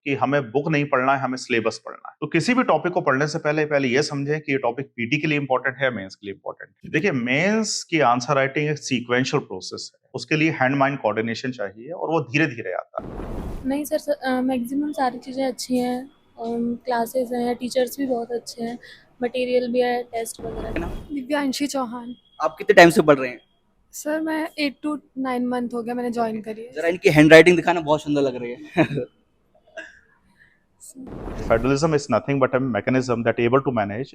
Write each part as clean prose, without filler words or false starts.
कि हमें बुक नहीं पढ़ना है, हमें सिलेबस पढ़ना है। तो किसी भी टॉपिक को पढ़ने से पहले पहले ये समझें कि ये टॉपिक पीटी के लिए इंपॉर्टेंट है, मेंस के लिए इंपॉर्टेंट है। देखिए, मेंस की आंसर राइटिंग एक सीक्वेंशियल प्रोसेस है, उसके लिए हैंड माइंड कोऑर्डिनेशन चाहिए और वो धीरे धीरे आता है। नहीं सर, मैक्सिमम सारी चीज़ें अच्छी हैं। क्लासेस हैं, टीचर्स भी बहुत अच्छे हैं, मटेरियल भी है, टेस्ट वगैरह है ना? भी। दिव्यांशी चौहान। आप कितने टाइम से पढ़ रहे हैं? सर मैं 8 to 9 मंथ हो गया मैंने ज्वाइन करी है। जरा इनकी हैंड राइटिंग दिखाना, बहुत सुंदर लग रही है। Federalism is nothing but a mechanism that able to manage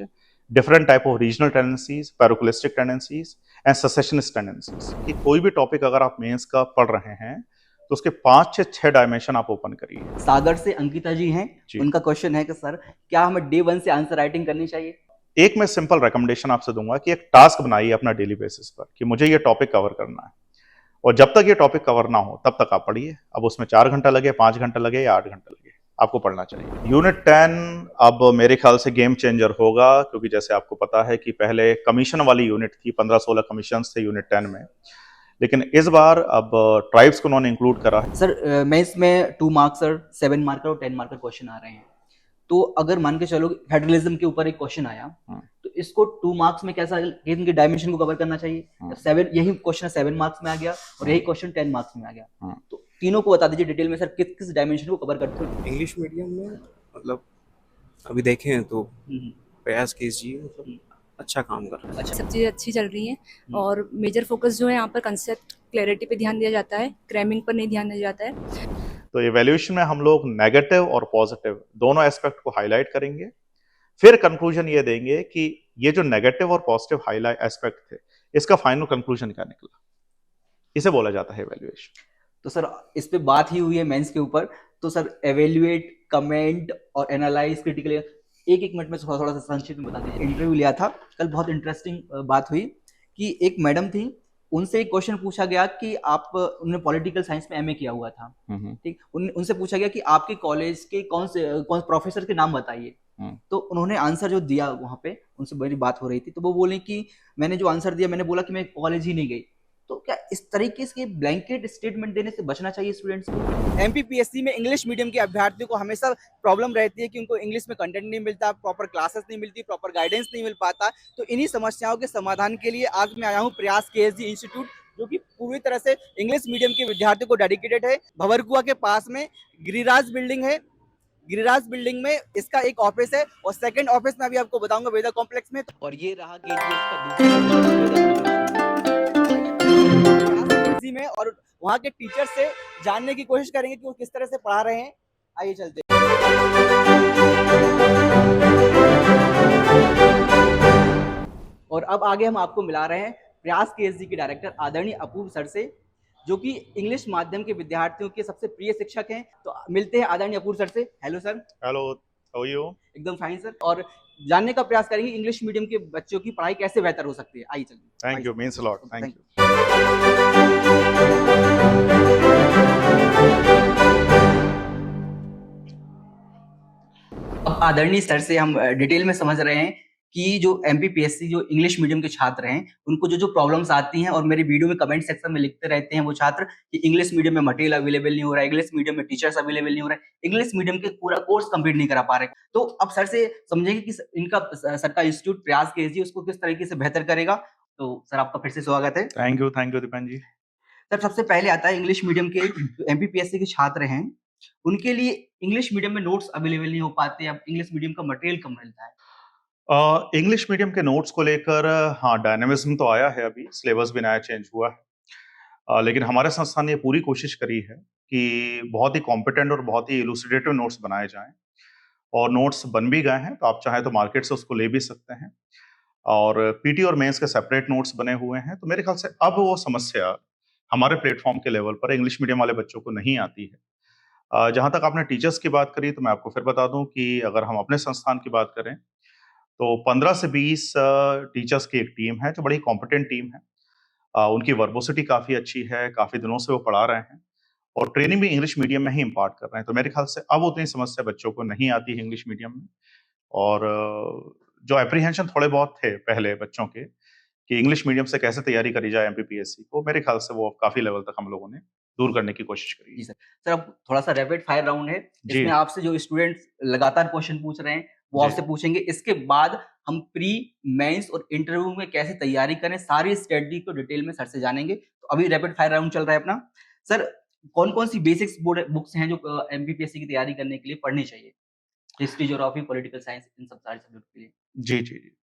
different type of regional tendencies, parochialistic tendencies and secessionist tendencies। कि कोई भी टॉपिक अगर आप मेंस का पढ़ रहे हैं तो उसके 5 से 6 डायमेंशन आप ओपन करिए। सागर से अंकिता जी हैं। जी। उनका क्वेश्चन है कि सर, क्या हमें डे 1 से आंसर राइटिंग करनी चाहिए? एक मैं सिंपल रिकमेंडेशन आपसे दूंगा कि एक टास्क बनाइए अपना डेली बेसिस पर कि मुझे ये टॉपिक कवर करना है, और जब तक ये टॉपिक कवर ना हो तब तक आप पढ़िए। अब उसमें 4 घंटा लगे, 5 घंटा लगे या 8 घंटा लगे, आपको पढ़ना चाहिए। यूनिट 10 अब मेरे ख्याल से गेम चेंजर होगा, क्योंकि जैसे आपको पता है कि पहले कमीशन वाली यूनिट थी, 15-16 कमीशन थे यूनिट 10 में, लेकिन इस बार अब ट्राइब्स को उन्होंने इंक्लूड करा है। सर मैं इसमें 2 मार्क्सर, 7 मार्कर और 10 मार्कर क्वेश्चन आ रहे हैं। तो अगर मान के चलो फेडरलिज्म के ऊपर एक क्वेश्चन आया, तो इसको 2 मार्क्स में कैसा इनके डायमेंशन को कवर करना चाहिए? 7 यही क्वेश्चन 7 मार्क्स में आ गया और यही क्वेश्चन 10 मार्क्स में आ गया। तो तीनों को बता दीजिए डिटेल में सर, किस किस डायमेंशन को कवर करते हो? इंग्लिश मीडियम में मतलब अभी देखें तो प्रयास कीजिए, मतलब अच्छा काम कर रहा है। अच्छा। सब चीज़ें अच्छी चल रही हैं और मेजर फोकस जो है यहाँ पर कंसेप्ट क्लैरिटी पे ध्यान दिया जाता है, क्रैमिंग पर नहीं ध्यान दिया जाता है। तो इवैल्यूएशन में हम लोग नेगेटिव और पॉजिटिव दोनों एस्पेक्ट को हाईलाइट करेंगे, फिर कंक्लूजन ये देंगे कि ये जो नेगेटिव और पॉजिटिव हाईलाइट एस्पेक्ट थे, इसका फाइनल कंक्लूजन क्या निकला। इसे बोला जाता है इवैल्यूएशन। तो सर इस पे बात ही हुई है मेंस के ऊपर, तो सर एवेल्युएट, कमेंट और एनालाइज क्रिटिकली एक एक मिनट में थोड़ा थोड़ा सा संक्षिप्त में बता दीजिए। इंटरव्यू लिया था कल, बहुत इंटरेस्टिंग बात हुई कि एक मैडम थी, उनसे एक क्वेश्चन पूछा गया कि आप, उन्होंने पॉलिटिकल साइंस में एमए किया हुआ था, ठीक, उनसे पूछा गया कि आपके कॉलेज के कौन प्रोफेसर के नाम बताइए। तो उन्होंने आंसर जो दिया वहां पे, उनसे मेरी बात हो रही थी, तो वो बोले कि मैंने जो आंसर दिया, मैंने बोला कि मैं कॉलेज ही नहीं गई। तो क्या इस तरीके से ब्लैंकेट स्टेटमेंट देने से बचना चाहिए स्टूडेंट्स को? एमपीपीएससी में इंग्लिश मीडियम के अभ्यर्थियों को हमेशा प्रॉब्लम रहती है कि उनको इंग्लिश में कंटेंट नहीं मिलता, प्रॉपर क्लासेस नहीं मिलती, प्रॉपर गाइडेंस नहीं मिल पाता। तो इन्हीं समस्याओं के समाधान के लिए आज मैं आया हूँ प्रयास केएसजी इंस्टीट्यूट, जो कि पूरी तरह से इंग्लिश मीडियम के विद्यार्थियों को डेडिकेटेड है। भंवरकुआ के पास में गिरिराज बिल्डिंग है। गिरिराज बिल्डिंग में इसका एक ऑफिस है और सेकंड ऑफिस में अभी आपको बताऊंगा वेदा कॉम्प्लेक्स में। और ये रहा केजी में, और वहाँ के टीचर से जानने की कोशिश करेंगे कि वो किस तरह से पढ़ा रहे हैं। आइए चलते हैं। और अब आगे हम आपको मिला रहे हैं प्रयास केएसजी के डायरेक्टर आदरणीय अपूर्व सर से, जो कि इंग्लिश माध्यम के विद्यार्थियों के सबसे प्रिय शिक्षक हैं। तो मिलते हैं आदरणीय अपूर्व सर से। Hello sir. Hello, how are you? एकदम फाइन सर। और जानने का प्रयास करेंगे इंग्लिश मीडियम के बच्चों की पढ़ाई कैसे बेहतर हो सकती है। आइए चलिए। Thank you, means a lot, thank you. अब आदरणीय सर से हम डिटेल में समझ रहे हैं कि जो एमपीपीएससी जो इंग्लिश मीडियम के छात्र हैं, उनको जो जो प्रॉब्लम्स आती हैं, और मेरे वीडियो में कमेंट सेक्शन में लिखते रहते हैं वो छात्र कि इंग्लिश मीडियम में मटेरियल अवेलेबल नहीं हो रहा है, इंग्लिश मीडियम में टीचर्स अवेलेबल नहीं हो रहे, इंग्लिश मीडियम के पूरा कोर्स कंप्लीट नहीं करा पा रहे। तो अब सर से समझेंगे कि इनका सर का इंस्टीट्यूट प्रयास केएसजी उसको किस तरीके से बेहतर करेगा। तो सर आपका फिर से स्वागत है। Thank you Deepan ji. Sir सबसे पहले आता है इंग्लिश मीडियम के जो एमपीपीएससी के छात्र हैं, उनके लिए इंग्लिश मीडियम में नोट्स अवेलेबल नहीं हो पाते, अब इंग्लिश मीडियम का मटेरियल कम मिलता है। इंग्लिश मीडियम के नोट्स को लेकर हाँ, डायनामिज्म तो आया है, अभी सिलेबस भी नया चेंज हुआ है। लेकिन हमारे संस्थान ने ये पूरी कोशिश करी है कि बहुत ही कॉम्पिटेंट और बहुत ही इलुसिडेटिव नोट्स बनाए जाएं, और नोट्स बन भी गए हैं, तो आप चाहे तो मार्केट से उसको ले भी सकते हैं। और पीटी और मेंस के सेपरेट नोट्स बने हुए हैं, तो मेरे ख्याल से अब वो समस्या हमारे प्लेटफॉर्म के लेवल पर इंग्लिश मीडियम वाले बच्चों को नहीं आती है। जहाँ तक आपने टीचर्स की बात करी, तो मैं आपको फिर बता दूं कि अगर हम अपने संस्थान की बात करें तो 15 से 20 टीचर्स की एक टीम है जो बड़ी कॉम्पिटेंट टीम है। उनकी वर्बोसिटी काफ़ी अच्छी है, काफ़ी दिनों से वो पढ़ा रहे हैं और ट्रेनिंग भी इंग्लिश मीडियम में ही इम्पार्ट कर रहे हैं। तो मेरे ख्याल से अब उतनी समस्या बच्चों को नहीं आती है इंग्लिश मीडियम में। और जो एप्रीहेंशन थोड़े बहुत थे पहले बच्चों के कि इंग्लिश मीडियम से कैसे तैयारी करी जाए एमपीपीएससी को, मेरे ख्याल से वो काफ़ी लेवल तक हम लोगों ने दूर करने की कोशिश करी जी है। सर। सर अब थोड़ा सा रैपिड फायर राउंड है, जी। इसमें आपसे जो स्टूडेंट्स लगातार क्वेश्चन पूछ रहे हैं वो जी। आपसे पूछेंगे। इसके बाद हम प्री, मेंस और इंटरव्यू में कैसे तैयारी करें सारी स्ट्रेटजी को डिटेल में सर से जानेंगे। तो अभी रैपिड फायर राउंड चल रहा है अपना। सर कौन-कौन सी बेसिक्स बोर्ड बुक्स हैं जो एमपीपीएससी की तैयारी करने के लिए पढ़नी चाहिए? हिस्ट्री, ज्योग्राफी, पॉलिटिकल साइंस इन सब सारे सब्जेक्ट के लिए? जी, जी, जी।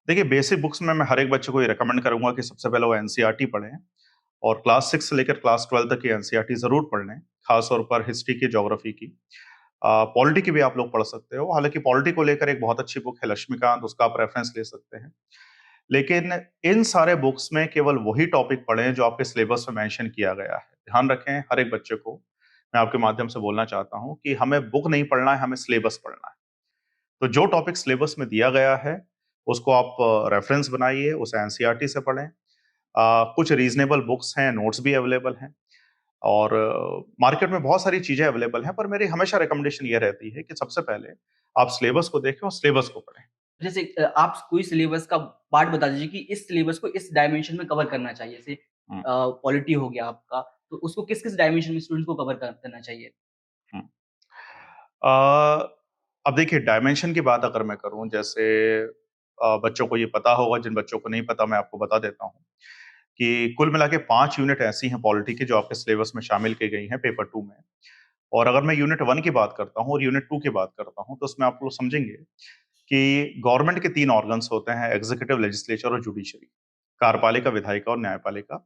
देखिए बेसिक बुक्स में मैं हर एक बच्चे को ये रिकमेंड करूँगा कि सबसे पहले वो एनसीईआरटी पढ़ें और क्लास 6 से लेकर क्लास 12 तक की एनसीईआरटी ज़रूर पढ़ लें, खास तौर पर हिस्ट्री की, ज्योग्राफी की। पॉलिटी की भी आप लोग पढ़ सकते हो, हालाँकि पॉलिटी को लेकर एक बहुत अच्छी बुक है लक्ष्मीकांत, उसका आप रेफरेंस ले सकते हैं। लेकिन इन सारे बुक्स में केवल वही टॉपिक पढ़ें जो आपके सिलेबस में मेंशन किया गया है। ध्यान रखें हर एक बच्चे को, मैं आपके माध्यम से बोलना चाहता हूँ कि हमें बुक नहीं पढ़ना है, हमें सिलेबस पढ़ना है। तो जो टॉपिक सिलेबस में दिया गया है, उसको आप रेफरेंस बनाइए, उसे एनसीईआरटी से पढ़ें। कुछ रीज़नेबल बुक्स हैं, नोट्स भी अवेलेबल हैं और मार्केट में बहुत सारी चीज़ें अवेलेबल हैं, पर मेरी हमेशा रिकमेंडेशन ये रहती है कि सबसे पहले आप सिलेबस को देखें और सिलेबस को पढ़ें। जैसे आप कोई सिलेबस का पार्ट बता दीजिए कि इस सिलेबस को इस डायमेंशन में कवर करना चाहिए। जैसे हुँ, पॉलिटी हो गया आपका, तो उसको किस-किस डायमेंशन में स्टूडेंट्स को कवर करना चाहिए? हुँ। अ, अब देखिए डायमेंशन की बात अगर मैं करूँ जैसे बच्चों को ये पता होगा, जिन बच्चों को नहीं पता मैं आपको बता देता हूँ, कि कुल मिला के 5 यूनिट ऐसी हैं पॉलिटी की जो आपके सिलेबस में शामिल की गई हैं पेपर 2 में। और अगर मैं यूनिट 1 की बात करता हूँ और यूनिट 2 की बात करता हूँ, तो उसमें आप लोग समझेंगे कि गवर्नमेंट के 3 ऑर्गन्स होते हैं, एग्जीक्यूटिव, लेजिस्लेचर और जुडिशरी, कार्यपालिका, विधायिका और न्यायपालिका।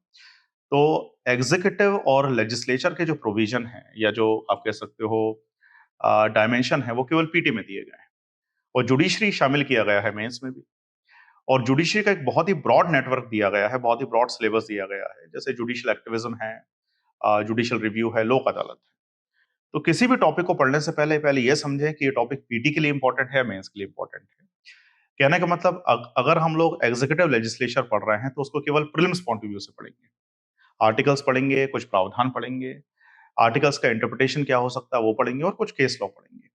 तो एग्जीक्यूटिव और लेजिस्लेचर के जो प्रोविजन हैं या जो आप कह सकते हो डायमेंशन है, वो केवल पीटी में दिए गए हैं और जुडिशरी शामिल किया गया है मेंस में भी। और जुडिशरी का एक बहुत ही ब्रॉड नेटवर्क दिया गया है, बहुत ही ब्रॉड सिलेबस दिया गया है, जैसे जुडिशियल एक्टिविज्म है, जुडिशियल रिव्यू है, लोक अदालत है। तो किसी भी टॉपिक को पढ़ने से पहले पहले ये समझें कि ये टॉपिक पीटी के लिए इंपॉर्टेंट है या मेंस के लिए इंपॉर्टेंट है। कहने का मतलब अगर हम लोग एग्जीक्यूटिव लेजिस्लेचर पढ़ रहे हैं तो उसको केवल प्रीलिम्स पॉइंट ऑफ व्यू से पढ़ेंगे, आर्टिकल्स पढ़ेंगे, कुछ प्रावधान पढ़ेंगे, आर्टिकल्स का इंटरप्रिटेशन क्या हो सकता है वो पढ़ेंगे और कुछ केस लॉ पढ़ेंगे।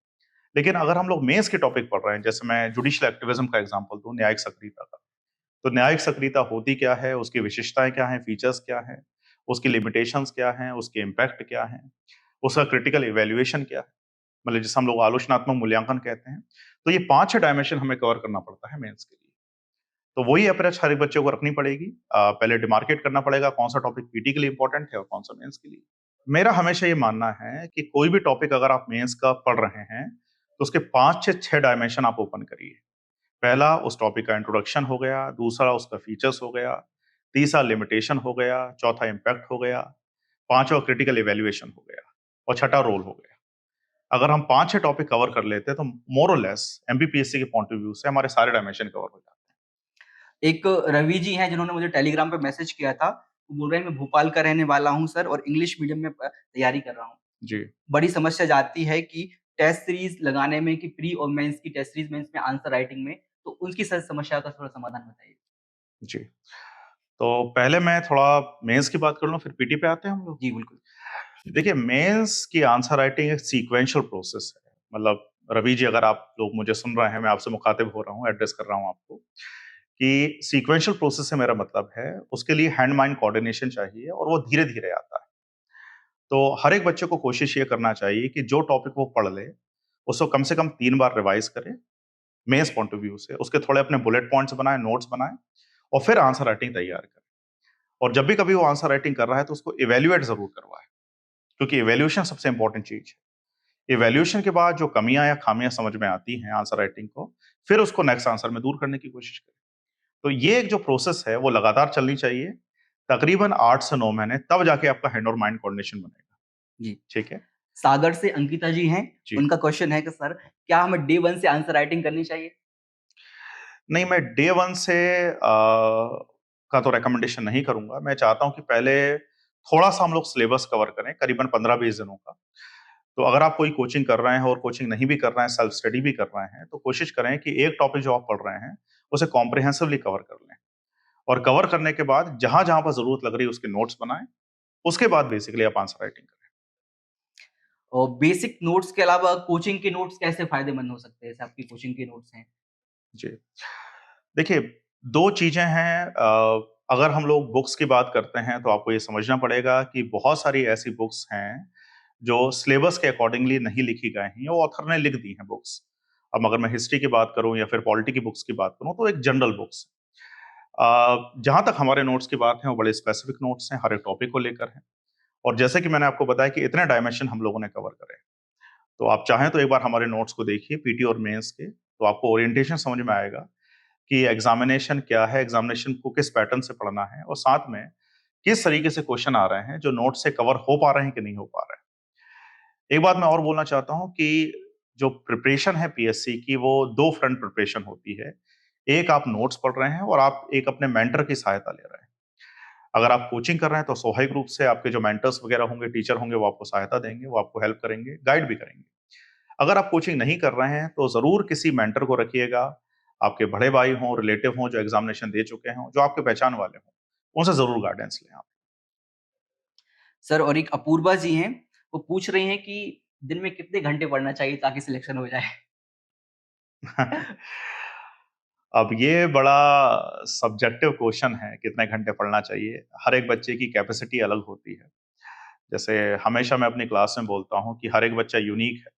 लेकिन अगर हम लोग मेंस के टॉपिक पढ़ रहे हैं, जैसे मैं जुडिशियल एक्टिविज्म का एग्जांपल दूं, न्यायिक सक्रियता का, तो न्यायिक सक्रियता होती क्या है, उसकी विशेषताएं क्या हैं, फीचर्स क्या हैं, उसकी लिमिटेशंस क्या हैं, उसके इम्पैक्ट क्या हैं, उसका क्रिटिकल इवैल्यूएशन क्या है, मतलब जिसे हम लोग आलोचनात्मक मूल्यांकन कहते हैं। तो ये 5-6 डायमेंशन हमें कवर करना पड़ता है मेंस के लिए। तो वही अप्रोच हर एक बच्चे को रखनी पड़ेगी। पहले डिमार्केट करना पड़ेगा कौन सा टॉपिक पीटी के लिए इंपॉर्टेंट है और कौन सा मेंस के लिए। मेरा हमेशा ये मानना है कि कोई भी टॉपिक अगर आप मेंस का पढ़ रहे हैं, तो उसके 5 से 6 डायमेंशन आप ओपन करिए। पहला उस टॉपिक का इंट्रोडक्शन हो गया, दूसरा उसका फीचर्स हो गया, तीसरा लिमिटेशन हो गया, चौथा इम्पैक्ट हो गया, पांचवा क्रिटिकल इवैल्यूएशन हो गया और छठा रोल हो गया। अगर हम 5-6 टॉपिक कवर कर लेते हैं तो मोर और लेस एमपीपीएससी के पॉइंट ऑफ व्यू से हमारे सारे डायमेंशन कवर हो जाते एक रवि जी हैं जिन्होंने मुझे टेलीग्राम पे मैसेज किया था। वो बोल रहे हैं मैं भोपाल का रहने वाला हूँ सर और इंग्लिश मीडियम में तैयारी कर रहा हूँ। हैं। जी, बड़ी समस्या जाती है कि टेस्ट सीरीज लगाने में कि प्री और मेंस की टेस्ट सीरीज मेंस में आंसर राइटिंग में, तो उनकी सर समस्या का थोड़ा समाधान बताइए। जी। तो पहले मैं थोड़ा मेंस की बात कर लूँ फिर पीटी पे आते हैं हम लोग। जी, बिल्कुल। देखिए मेंस की आंसर राइटिंग एक सीक्वेंशियल प्रोसेस है। मतलब रवि जी अगर आप लोग मुझे सुन रहे हैं, मैं आपसे मुखातिब हो रहा हूँ, एड्रेस कर रहा हूँ आपको, कि सीक्वेंशियल प्रोसेस से मेरा मतलब है उसके लिए हैंड माइंड कोऑर्डिनेशन चाहिए और वो धीरे-धीरे आता है। तो हर एक बच्चे को कोशिश ये करना चाहिए कि जो टॉपिक वो पढ़ ले, उसको कम से कम 3 बार रिवाइज करे, मेंस पॉइंट ऑफ व्यू से। उसके थोड़े अपने बुलेट पॉइंट्स बनाएँ, नोट्स बनाएँ और फिर आंसर राइटिंग तैयार करें। और जब भी कभी वो आंसर राइटिंग कर रहा है तो उसको इवैल्यूएट ज़रूर करवाएँ, क्योंकि इवैल्यूएशन सबसे इंपॉर्टेंट चीज़ है। इवैल्यूएशन के बाद जो कमियाँ या खामियाँ समझ में आती हैं आंसर राइटिंग को, फिर उसको नेक्स्ट आंसर में दूर करने की कोशिश करें। तो ये एक जो प्रोसेस है वो लगातार चलनी चाहिए, तकरीबन 8 से 9 महीने, तब जाके आपका हैंड और माइंड कोऑर्डिनेशन बनेगा। जी। ठीक है? सागर से अंकिता जी हैं। जी। उनका क्वेश्चन है कि सर क्या हमें डे 1 से आंसर राइटिंग करनी चाहिए? नहीं, मैं डे 1 से का तो रिकमेंडेशन नहीं करूँगा। मैं चाहता हूँ कि पहले थोड़ा-सा हम लोग सिलेबस कवर करें, करीबन 15-20 दिनों का। तो अगर आप कोई कोचिंग कर रहे हैं और कोचिंग नहीं भी कर रहे हैं, सेल्फ स्टडी भी कर रहे हैं, तो कोशिश करें कि एक टॉपिक जो आप पढ़ रहे हैं, उसे कॉम्प्रिहेंसिवली कवर कर लें। और कवर करने के बाद जहाँ-जहाँ पर ज़रूरत लग रही है उसके नोट्स बनाएँ, उसके बाद बेसिकली आप आंसर राइटिंग करें। और बेसिक नोट्स के अलावा कोचिंग के नोट्स कैसे फ़ायदेमंद हो सकते हैं? जैसे आपकी कोचिंग के नोट्स हैं। जी। देखिए, 2 चीज़ें हैं अगर हम लोग बुक्स की बात करते हैं तो आपको ये समझना पड़ेगा कि बहुत सारी ऐसी बुक्स हैं जो सिलेबस के अकॉर्डिंगली नहीं लिखी गई हैं, वो ऑथर ने लिख दी हैं बुक्स। अब अगर मैं हिस्ट्री की बात करूं या फिर पॉलिटी की बुक्स की बात करूं तो एक जनरल बुक्स। जहां तक हमारे नोट्स की बात है वो बड़े स्पेसिफिक नोट्स हैं, हर एक टॉपिक को लेकर हैं। और जैसे कि मैंने आपको बताया कि इतने डायमेंशन हम लोगों ने कवर करे, तो आप चाहें तो एक बार हमारे नोट्स को देखिए पीटी और मेंस के, तो आपको ओरिएंटेशन समझ में आएगा कि एग्जामिनेशन क्या है, एग्जामिनेशन को किस पैटर्न से पढ़ना है और साथ में किस तरीके से क्वेश्चन आ रहे हैं जो नोट से कवर हो पा रहे हैं कि नहीं हो पा रहे हैं। एक बात मैं और बोलना चाहता हूं कि जो प्रिपरेशन है पीएससी की वो दो फ्रंट प्रिपरेशन होती है। एक आप नोट्स पढ़ रहे हैं और आप एक अपने मेंटर की सहायता ले रहे हैं। अगर आप कोचिंग कर रहे हैं तो स्वाभाविक रूप से आपके जो मेंटर्स वगैरह होंगे, टीचर होंगे, वो आपको सहायता देंगे, वो आपको हेल्प करेंगे, गाइड भी करेंगे। अगर आप कोचिंग नहीं कर रहे हैं तो जरूर किसी मेंटर को रखिएगा, आपके बड़े भाई हों, रिलेटिव हों जो एग्जामिनेशन दे चुके हों, जो आपके पहचान वाले हों, उनसे जरूर गाइडेंस लें आप। सर और एक अपूर्वा जी हैं, वो पूछ रही हैं कि दिन में कितने घंटे पढ़ना चाहिए ताकि सिलेक्शन हो जाए? अब ये बड़ा सब्जेक्टिव क्वेश्चन है, कितने घंटे पढ़ना चाहिए। हर एक बच्चे की कैपेसिटी अलग होती है। जैसे हमेशा मैं अपनी क्लास में बोलता हूँ कि हर एक बच्चा यूनिक है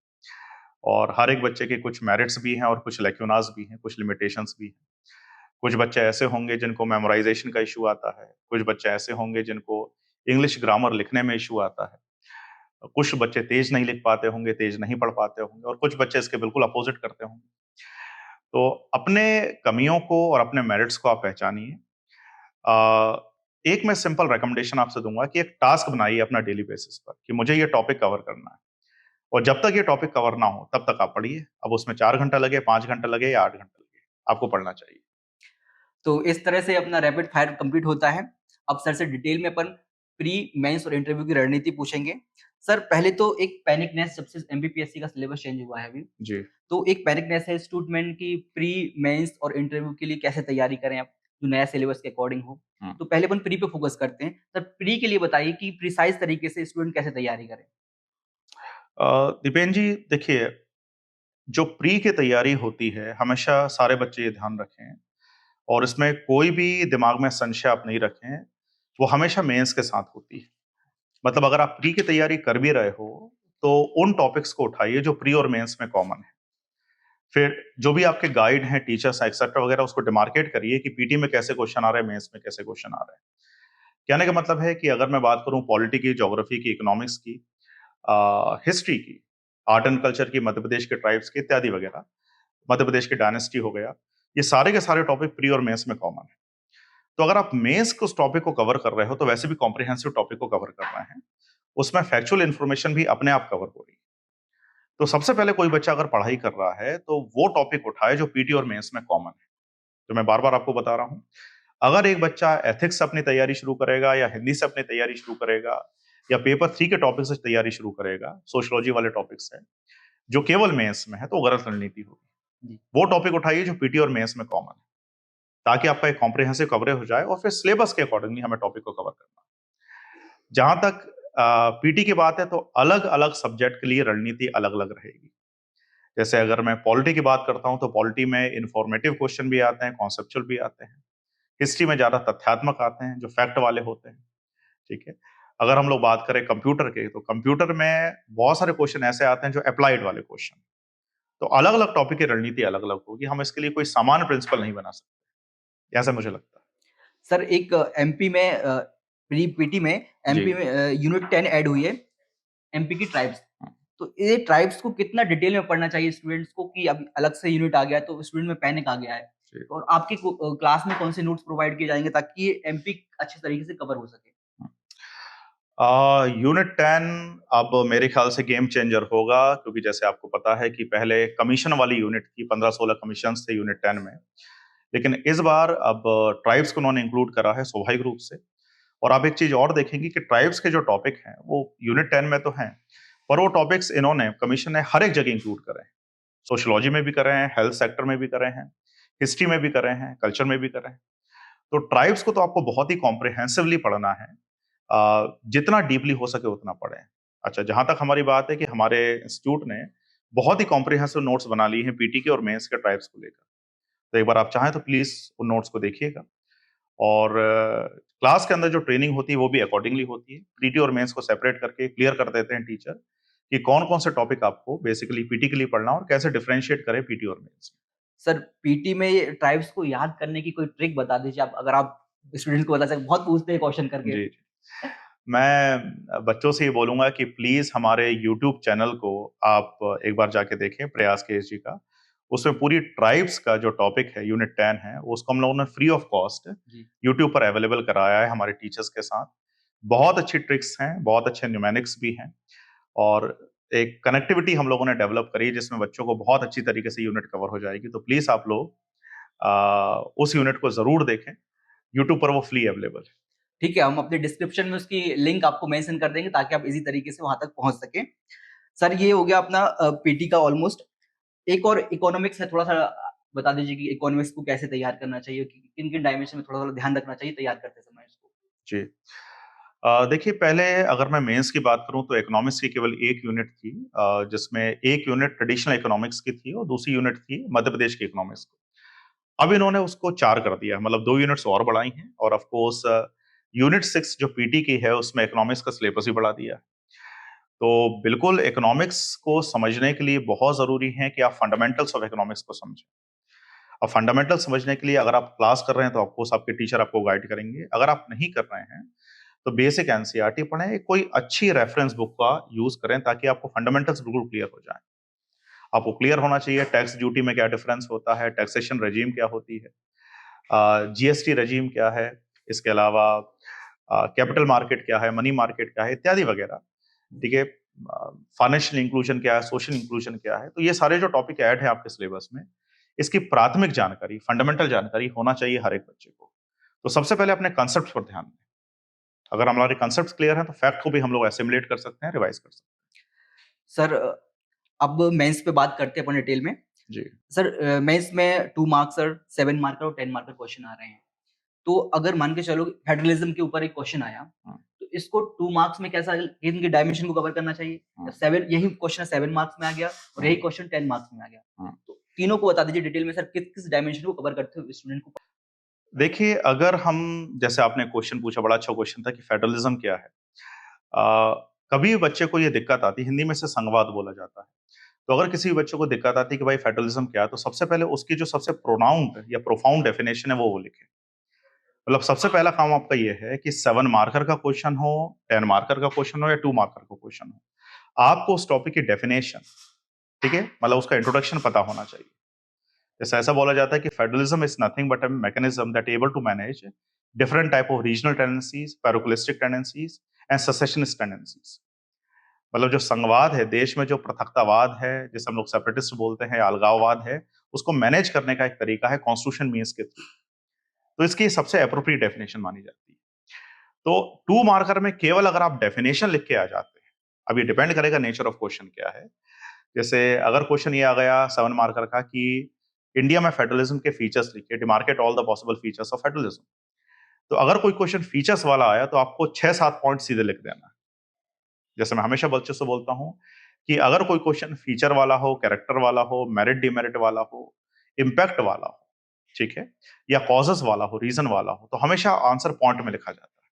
और हर एक बच्चे के कुछ मेरिट्स भी हैं और कुछ लैक्यूनास भी हैं, कुछ लिमिटेशंस भी हैं। कुछ बच्चे ऐसे होंगे जिनको मेमोराइजेशन का इशू आता है, कुछ बच्चे ऐसे होंगे जिनको इंग्लिश ग्रामर लिखने में इशू आता है, कुछ बच्चे तेज नहीं लिख पाते होंगे, तेज नहीं पढ़ पाते होंगे और कुछ बच्चे इसके बिल्कुल अपोजिट करते होंगे। तो अपने कमियों को और अपने मेरिट्स को आप पहचानिए। एक मैं सिंपल रिकमेंडेशन आपसे दूंगा कि एक टास्क बनाइए अपना डेली बेसिस पर कि मुझे ये टॉपिक कवर करना है और जब तक ये टॉपिक कवर ना हो तब तक आप पढ़िए। अब उसमें 4 घंटा लगे, 5 घंटा लगे या 8 घंटा लगे, आपको पढ़ना चाहिए। तो इस तरह से अपना रैपिड फायर कंप्लीट होता है। अब सर से डिटेल में अपन प्री, मेंस और इंटरव्यू की रणनीति पूछेंगे। सर पहले तो एक पैनिकनेस जब से एमपीपीएससी का सिलेबस चेंज हुआ है अभी, जी। तो एक पैनिकनेस है स्टूडेंट की प्री, मेंस और इंटरव्यू के लिए कैसे तैयारी करें आप, जो नया सिलेबस के अकॉर्डिंग हो। तो पहले अपन प्री पे फोकस करते हैं। सर प्री के लिए बताइए कि प्रिसाइज तरीके से स्टूडेंट कैसे तैयारी करें? दीपेन जी देखिए, जो प्री की तैयारी होती है हमेशा सारे बच्चे ये ध्यान रखें और इसमें कोई भी दिमाग में संशय आप नहीं रखें, वो हमेशा मेंस के साथ होती है। मतलब अगर आप प्री की तैयारी कर भी रहे हो तो उन टॉपिक्स को उठाइए जो प्री और मेंस में कॉमन है। फिर जो भी आपके गाइड हैं, टीचर्स एक्सेट्रा वगैरह, उसको डिमार्केट करिए कि पीटी में कैसे क्वेश्चन आ रहे हैं, मेंस में कैसे क्वेश्चन आ रहे हैं। कहने का मतलब है कि अगर मैं बात करूं पॉलिटी की, ज्योग्राफी की, इकोनॉमिक्स की, हिस्ट्री की, आर्ट एंड कल्चर की, मध्य प्रदेश के ट्राइब्स की इत्यादि वगैरह, मध्य प्रदेश की डायनेस्टी हो गया, ये सारे के सारे टॉपिक प्री और मेंस में कॉमन है। तो अगर आप मेंस के उस टॉपिक को कवर कर रहे हो तो वैसे भी कॉम्प्रिहेंसिव टॉपिक को कवर करना है, उसमें फैक्चुअल इन्फॉर्मेशन भी अपने आप कवर हो रही है। तो सबसे पहले कोई बच्चा अगर पढ़ाई कर रहा है तो वो टॉपिक उठाए जो पीटी और मेंस में कॉमन है, जो मैं बार बार आपको बता रहा हूं। अगर एक बच्चा एथिक्स से अपनी तैयारी शुरू करेगा या हिंदी से अपनी तैयारी शुरू करेगा या पेपर 3 के टॉपिक से तैयारी शुरू करेगा, सोशियोलॉजी वाले टॉपिक से जो केवल मेंस में है, तो गलत रणनीति होगी। जी। वो टॉपिक उठाइए जो पीटी और मेंस में कॉमन है, ताकि आपका एक कॉम्प्रिहेंसिव कवरेज हो जाए और फिर सिलेबस के अकॉर्डिंगली हमें टॉपिक को कवर करना है। जहां तक पीटी की बात है तो अलग अलग सब्जेक्ट के लिए रणनीति अलग अलग रहेगी। जैसे अगर मैं पॉलिटी की बात करता हूं तो पॉलिटी में इंफॉर्मेटिव क्वेश्चन भी आते हैं, कॉन्सेप्चुअल भी आते हैं। हिस्ट्री में ज्यादा तथ्यात्मक आते हैं जो फैक्ट वाले होते हैं। ठीक है। अगर हम लोग बात करें कंप्यूटर के तो कंप्यूटर में बहुत सारे क्वेश्चन ऐसे आते हैं जो अप्लाइड वाले क्वेश्चन। तो अलग अलग टॉपिक की रणनीति अलग अलग होगी, हम इसके लिए कोई सामान्य प्रिंसिपल नहीं बना सकते, ऐसा मुझे लगता है। सर एक एमपी में प्री पीटी में एमपी में यूनिट 10 ऐड हुई है, एमपी की ट्राइब्स। तो ये ट्राइब्स को कितना डिटेल में पढ़ना चाहिए स्टूडेंट्स को कि अब अलग से यूनिट आ गया तो स्टूडेंट में पैनिक आ गया है, और आपके क्लास में कौन से नोट्स प्रोवाइड किए जाएंगे ताकि ये एमपी अच्छे तरीके से कवर हो सके? यूनिट 10 अब मेरे ख्याल से गेम चेंजर होगा, क्योंकि जैसे आपको पता है कि पहले कमीशन वाली यूनिट थी, 15-16 कमीशन थे यूनिट 10 में, लेकिन इस बार अब ट्राइब्स को उन्होंने इंक्लूड करा है स्वाभाविक रूप से। और आप एक चीज और देखेंगे कि ट्राइब्स के जो टॉपिक हैं वो यूनिट 10 में तो हैं, पर वो टॉपिक्स इन्होंने कमीशन ने हर एक जगह इंक्लूड करे हैं। सोशियोलॉजी में भी करे हैं, हेल्थ सेक्टर में भी करे हैं, हिस्ट्री में भी करे हैं, कल्चर में भी करे हैं। तो ट्राइब्स को तो आपको बहुत ही कॉम्प्रिहेंसिवली पढ़ना है, जितना डीपली हो सके उतना पढ़ें। अच्छा, जहां तक हमारी बात है कि हमारे इंस्टीट्यूट ने बहुत ही कॉम्प्रिहेंसिव नोट्स बना लिए हैं पीटी के और मेंस के ट्राइब्स को लेकर, तो एक बार आप चाहें तो प्लीज उन नोट्स को देखिएगा। और क्लास के अंदर जो ट्रेनिंग होती है वो भी अकॉर्डिंगली होती है। पीटी और मेंस को सेपरेट करके क्लियर कर देते हैं टीचर कि कौन कौन से टॉपिक आपको बेसिकली पीटी के लिए पढ़ना और कैसे डिफरेंशिएट करें पीटी और मेंस में। सर पीटी में ये ट्राइब्स को याद करने की कोई ट्रिक बता दीजिए आप, अगर आप स्टूडेंट को बता सकें, बहुत पूछते हैं क्वेश्चन करके। जी, जी। मैं बच्चों से ये बोलूंगा कि प्लीज हमारे यूट्यूब चैनल को आप एक बार जाके देखें, प्रयास केएसजी का। उसमें पूरी ट्राइब्स का जो टॉपिक है, यूनिट 10 है, उसको हम लोगों ने free of cost ji YouTube पर अवेलेबल कराया है हमारे टीचर्स के साथ। बहुत अच्छी ट्रिक्स हैं, बहुत अच्छे न्यूमेरिक्स भी हैं, और एक कनेक्टिविटी हम लोगों ने डेवलप करी जिसमें बच्चों को बहुत अच्छी तरीके से यूनिट कवर हो जाएगी। तो प्लीज आप लोग उस यूनिट को जरूर देखें, यूट्यूब पर वो फ्री अवेलेबल है। ठीक है, हम अपने डिस्क्रिप्शन में उसकी लिंक आपको मेंशन कर देंगे ताकि आप इजी तरीके से वहां तक पहुंच सकें। सर ये हो गया अपना पीटी का ऑलमोस्ट। एक और इकोनॉमिक्स है, थोड़ा सा बता दीजिए कि इकोनॉमिक्स को कैसे तैयार करना चाहिए, किन किन डायमेंशन में थोड़ा सा ध्यान रखना चाहिए तैयार करते समय इसको। जी। देखिए, पहले अगर मैं मेंस की बात करूं तो इकोनॉमिक्स की केवल एक यूनिट थी, जिसमें एक यूनिट ट्रेडिशनल इकोनॉमिक्स की थी और दूसरी यूनिट थी मध्य प्रदेश की इकोनॉमिक्स को। अब इन्होंने उसको 4 कर दिया, मतलब 2 यूनिट्स और बढ़ाई हैं, और ऑफ कोर्स यूनिट 6 जो पीटी की है उसमें इकोनॉमिक्स का सिलेबस भी बढ़ा दिया है। तो बिल्कुल इकोनॉमिक्स को समझने के लिए बहुत जरूरी है कि आप फंडामेंटल्स ऑफ इकोनॉमिक्स को समझें। अब फंडामेंटल समझने के लिए अगर आप क्लास कर रहे हैं तो ऑफकोर्स आपके टीचर आपको गाइड करेंगे। अगर आप नहीं कर रहे हैं तो बेसिक एनसीईआरटी पढ़ें, कोई अच्छी रेफरेंस बुक का यूज करें ताकि आपको फंडामेंटल्स बिल्कुल क्लियर हो जाए। आपको क्लियर होना चाहिए टैक्स ड्यूटी में क्या डिफरेंस होता है, टैक्सेशन रेजीम क्या होती है, जीएसटी रेजीम क्या है, इसके अलावा कैपिटल मार्केट क्या है, मनी मार्केट क्या है, इत्यादि वगैरह। ठीक है, फाइनेंशियल इंक्लूजन क्या है, सोशल इंक्लूजन क्या है। तो ये सारे जो टॉपिक ऐड है आपके सिलेबस में, इसकी प्राथमिक जानकारी, फंडामेंटल जानकारी होना चाहिए हर एक बच्चे को। तो सबसे पहले अपने कॉन्सेप्ट पर ध्यान दें। अगर हमारे कॉन्सेप्ट क्लियर हैं तो फैक्ट को भी हम लोग एसिमुलेट कर सकते हैं, रिवाइज कर सकते सर अब मेंस पे बात करते हैं अपन डिटेल में। हैं। जी। सर मेंस में 2 मार्क्सर, 7 मार्कर और 10 मार्कर क्वेश्चन आ रहे हैं। तो अगर मान के चलो फेडरलिज्म के ऊपर एक क्वेश्चन आया, तो इसको 2 मार्क्स में कैसा इनके डायमेंशन को कवर करना चाहिए? 7 यही क्वेश्चन 7 मार्क्स में आ गया और यही क्वेश्चन 10 मार्क्स में आ गया। तो तीनों को बता दीजिए डिटेल में सर, किस डायमेंशन को कवर करते हो स्टूडेंट को। देखिए, अगर हम, जैसे आपने क्वेश्चन पूछा, बड़ा अच्छा क्वेश्चन था कि फेडरलिज्म क्या है। कभी बच्चे को ये दिक्कत आती, हिंदी में से संघवाद बोला जाता है। तो अगर किसी बच्चे को दिक्कत आती है कि भाई फेडरलिज्म क्या है, तो सबसे पहले उसकी जो सबसे प्रोनाउंड या प्रोफाउंड डेफिनेशन है वो लिखे। मतलब सबसे पहला काम आपका ये है कि 7 मार्कर का क्वेश्चन हो, 10 मार्कर का क्वेश्चन हो या 2 मार्कर का क्वेश्चन हो, आपको उस टॉपिक की डेफिनेशन, ठीक है, मतलब उसका इंट्रोडक्शन पता होना चाहिए। जैसे ऐसा बोला जाता है कि federalism is nothing but a mechanism that able to manage different type of regional tendencies, parochialistic tendencies and secessionist tendencies. मतलब जो संघवाद है, देश में जो पृथकतावाद है, जिसे हम लोग सेपरेटिस्ट बोलते हैं, अलगाववाद है, उसको मैनेज करने का एक तरीका है कॉन्स्टिट्यूशन मीन्स के थ्रू। तो इसकी सबसे अप्रोप्रिएट डेफिनेशन मानी जाती है। तो 2 मार्कर में केवल अगर आप डेफिनेशन लिख के आ जाते हैं, अब ये डिपेंड करेगा नेचर ऑफ क्वेश्चन क्या है। जैसे अगर क्वेश्चन ये आ गया 7 मार्कर का कि इंडिया में फेडरलिज्म के फीचर्स लिखिए, demarcate all the possible features of federalism. तो अगर कोई क्वेश्चन फीचर्स वाला आया तो आपको 6-7 पॉइंट सीधे लिख देना है। जैसे मैं हमेशा बच्चों से बोलता हूं कि अगर कोई क्वेश्चन फीचर वाला हो, कैरेक्टर वाला हो, मेरिट डिमेरिट वाला हो, इम्पैक्ट वाला हो, ठीक है, या कॉजेस वाला हो, रीजन वाला हो, तो हमेशा आंसर पॉइंट में लिखा जाता है।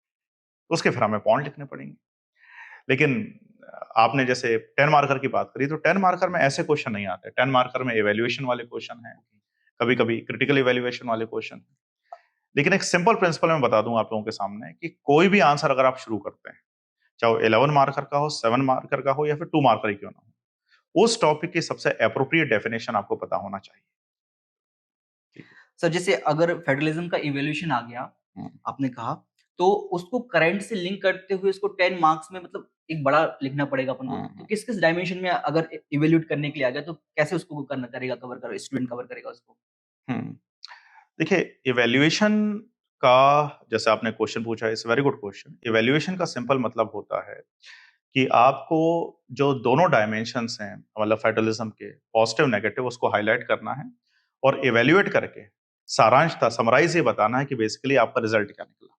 तो उसके फिर हमें पॉइंट लिखने पड़ेंगे। लेकिन आपने जैसे 10 मार्कर की बात करी, तो 10 मार्कर में ऐसे क्वेश्चन नहीं आते। 10 मार्कर में इवैल्यूएशन वाले क्वेश्चन हैं, कभी कभी क्रिटिकल इवैल्यूएशन वाले क्वेश्चन। लेकिन एक सिंपल प्रिंसिपल मैं बता दूं आप लोगों के सामने कि कोई भी आंसर अगर आप शुरू करते हैं, चाहे वो 11 मार्कर का हो, 7 मार्कर का हो या फिर 2 मार्कर ही क्यों ना हो, उस टॉपिक की सबसे अप्रोप्रिएट डेफिनेशन आपको पता होना चाहिए। सर जैसे अगर फेडरलिज्म का इवैल्यूएशन आ गया, आपने कहा, तो उसको करंट से लिंक करते हुए उसको 10 मार्क्स में मतलब एक बड़ा लिखना पड़ेगा अपन को। तो किस-किस डायमेंशन में अगर इवैल्यूएट करने के लिए आ गया तो कैसे उसको करना करेगा, कवर कर स्टूडेंट कवर करेगा उसको? हम्म देखिए, इवैल्यूएशन का, जैसे आपने क्वेश्चन पूछा, it's very good question. Evaluation का सिंपल मतलब होता है कि आपको जो दोनों डायमेंशंस हैं, मतलब फेडरलिज्म के पॉजिटिव नेगेटिव, उसको हाईलाइट करना है और इवैल्यूएट करके सारांश था, समराइज ये बताना है कि बेसिकली आपका रिजल्ट क्या निकला।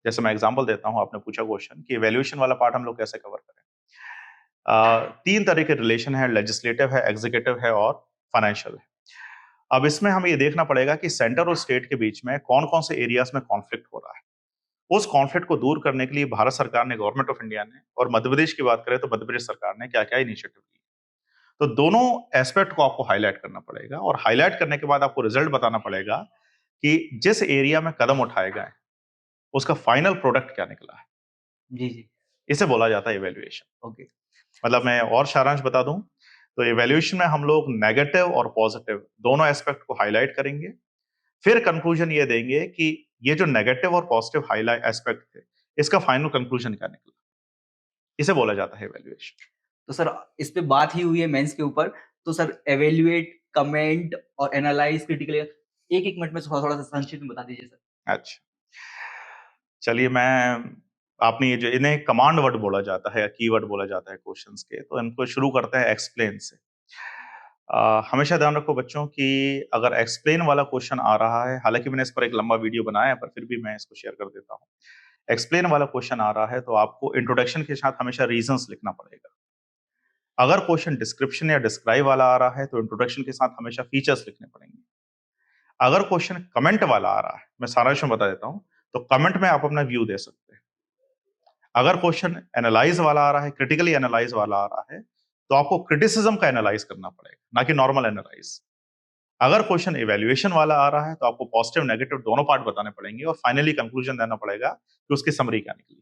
जैसे मैं एग्जांपल देता हूं, आपने पूछा क्वेश्चन कि इवैल्यूएशन वाला पार्ट हम लोग कैसे कवर करें। 3 तरह के रिलेशन है, लेजिस्लेटिव है, एग्जीक्यूटिव है और फाइनेंशियल है। अब इसमें हमें ये देखना पड़ेगा कि सेंटर और स्टेट के बीच में कौन कौन से एरियाज में कॉन्फ्लिक्ट हो रहा है। उस कॉन्फ्लिक्ट को दूर करने के लिए भारत सरकार ने, गवर्नमेंट ऑफ इंडिया ने, और मध्य प्रदेश की बात करें तो मध्य प्रदेश सरकार ने क्या क्या इनिशिएटिव लिए, तो दोनों एस्पेक्ट को आपको हाईलाइट करना पड़ेगा। और हाईलाइट करने के बाद आपको रिजल्ट बताना पड़ेगा कि जिस एरिया में कदम उठाए गए उसका फाइनल प्रोडक्ट क्या निकला है। जी जी। इसे बोला जाता है इवेल्युएशन। ओके। मतलब मैं और सारांश बता दूं तो इवेल्युएशन में हम लोग नेगेटिव और पॉजिटिव दोनों एस्पेक्ट को हाईलाइट करेंगे, फिर कंक्लूजन ये देंगे कि ये जो नेगेटिव और पॉजिटिव हाईलाइट एस्पेक्ट थे इसका फाइनल कंक्लूजन क्या निकला। इसे बोला जाता है इवेल्युएशन। तो सर इस पे बात ही हुई है मेंस के ऊपर, तो सर एवेल्युएट, कमेंट और एनालाइज क्रिटिकली एक एक मिनट में थोड़ा थोड़ा सा संक्षिप्त में बता दीजिए सर। अच्छा, चलिए आपने ये जो इन्हें कमांड वर्ड बोला जाता है या कीवर्ड बोला जाता है क्वेश्चंस के, तो इनको शुरू करते हैं एक्सप्लेन से। हमेशा ध्यान रखो बच्चों कि अगर एक्सप्लेन वाला क्वेश्चन आ रहा है, हालांकि मैंने इस पर एक लंबा वीडियो बनाया है पर फिर भी मैं इसको शेयर कर देता हूँ। एक्सप्लेन वाला क्वेश्चन आ रहा है तो आपको इंट्रोडक्शन के साथ हमेशा रीजंस लिखना पड़ेगा। अगर क्वेश्चन डिस्क्रिप्शन या डिस्क्राइब वाला आ रहा है तो इंट्रोडक्शन के साथ हमेशा फीचर्स लिखने पड़ेंगे। अगर क्वेश्चन कमेंट वाला आ रहा है, मैं सारांश में बता देता हूं, तो कमेंट में आप अपना व्यू दे सकते हैं। अगर क्वेश्चन एनालाइज वाला आ रहा है, क्रिटिकली एनालाइज वाला आ रहा है, तो आपको क्रिटिसिज्म का एनालाइज करना पड़ेगा, ना कि नॉर्मल एनालाइज। अगर क्वेश्चन इवैल्यूएशन वाला आ रहा है तो आपको पॉजिटिव नेगेटिव दोनों पार्ट बताने पड़ेंगे और फाइनली कंक्लूजन देना पड़ेगा कि उसकी समरी क्या निकली।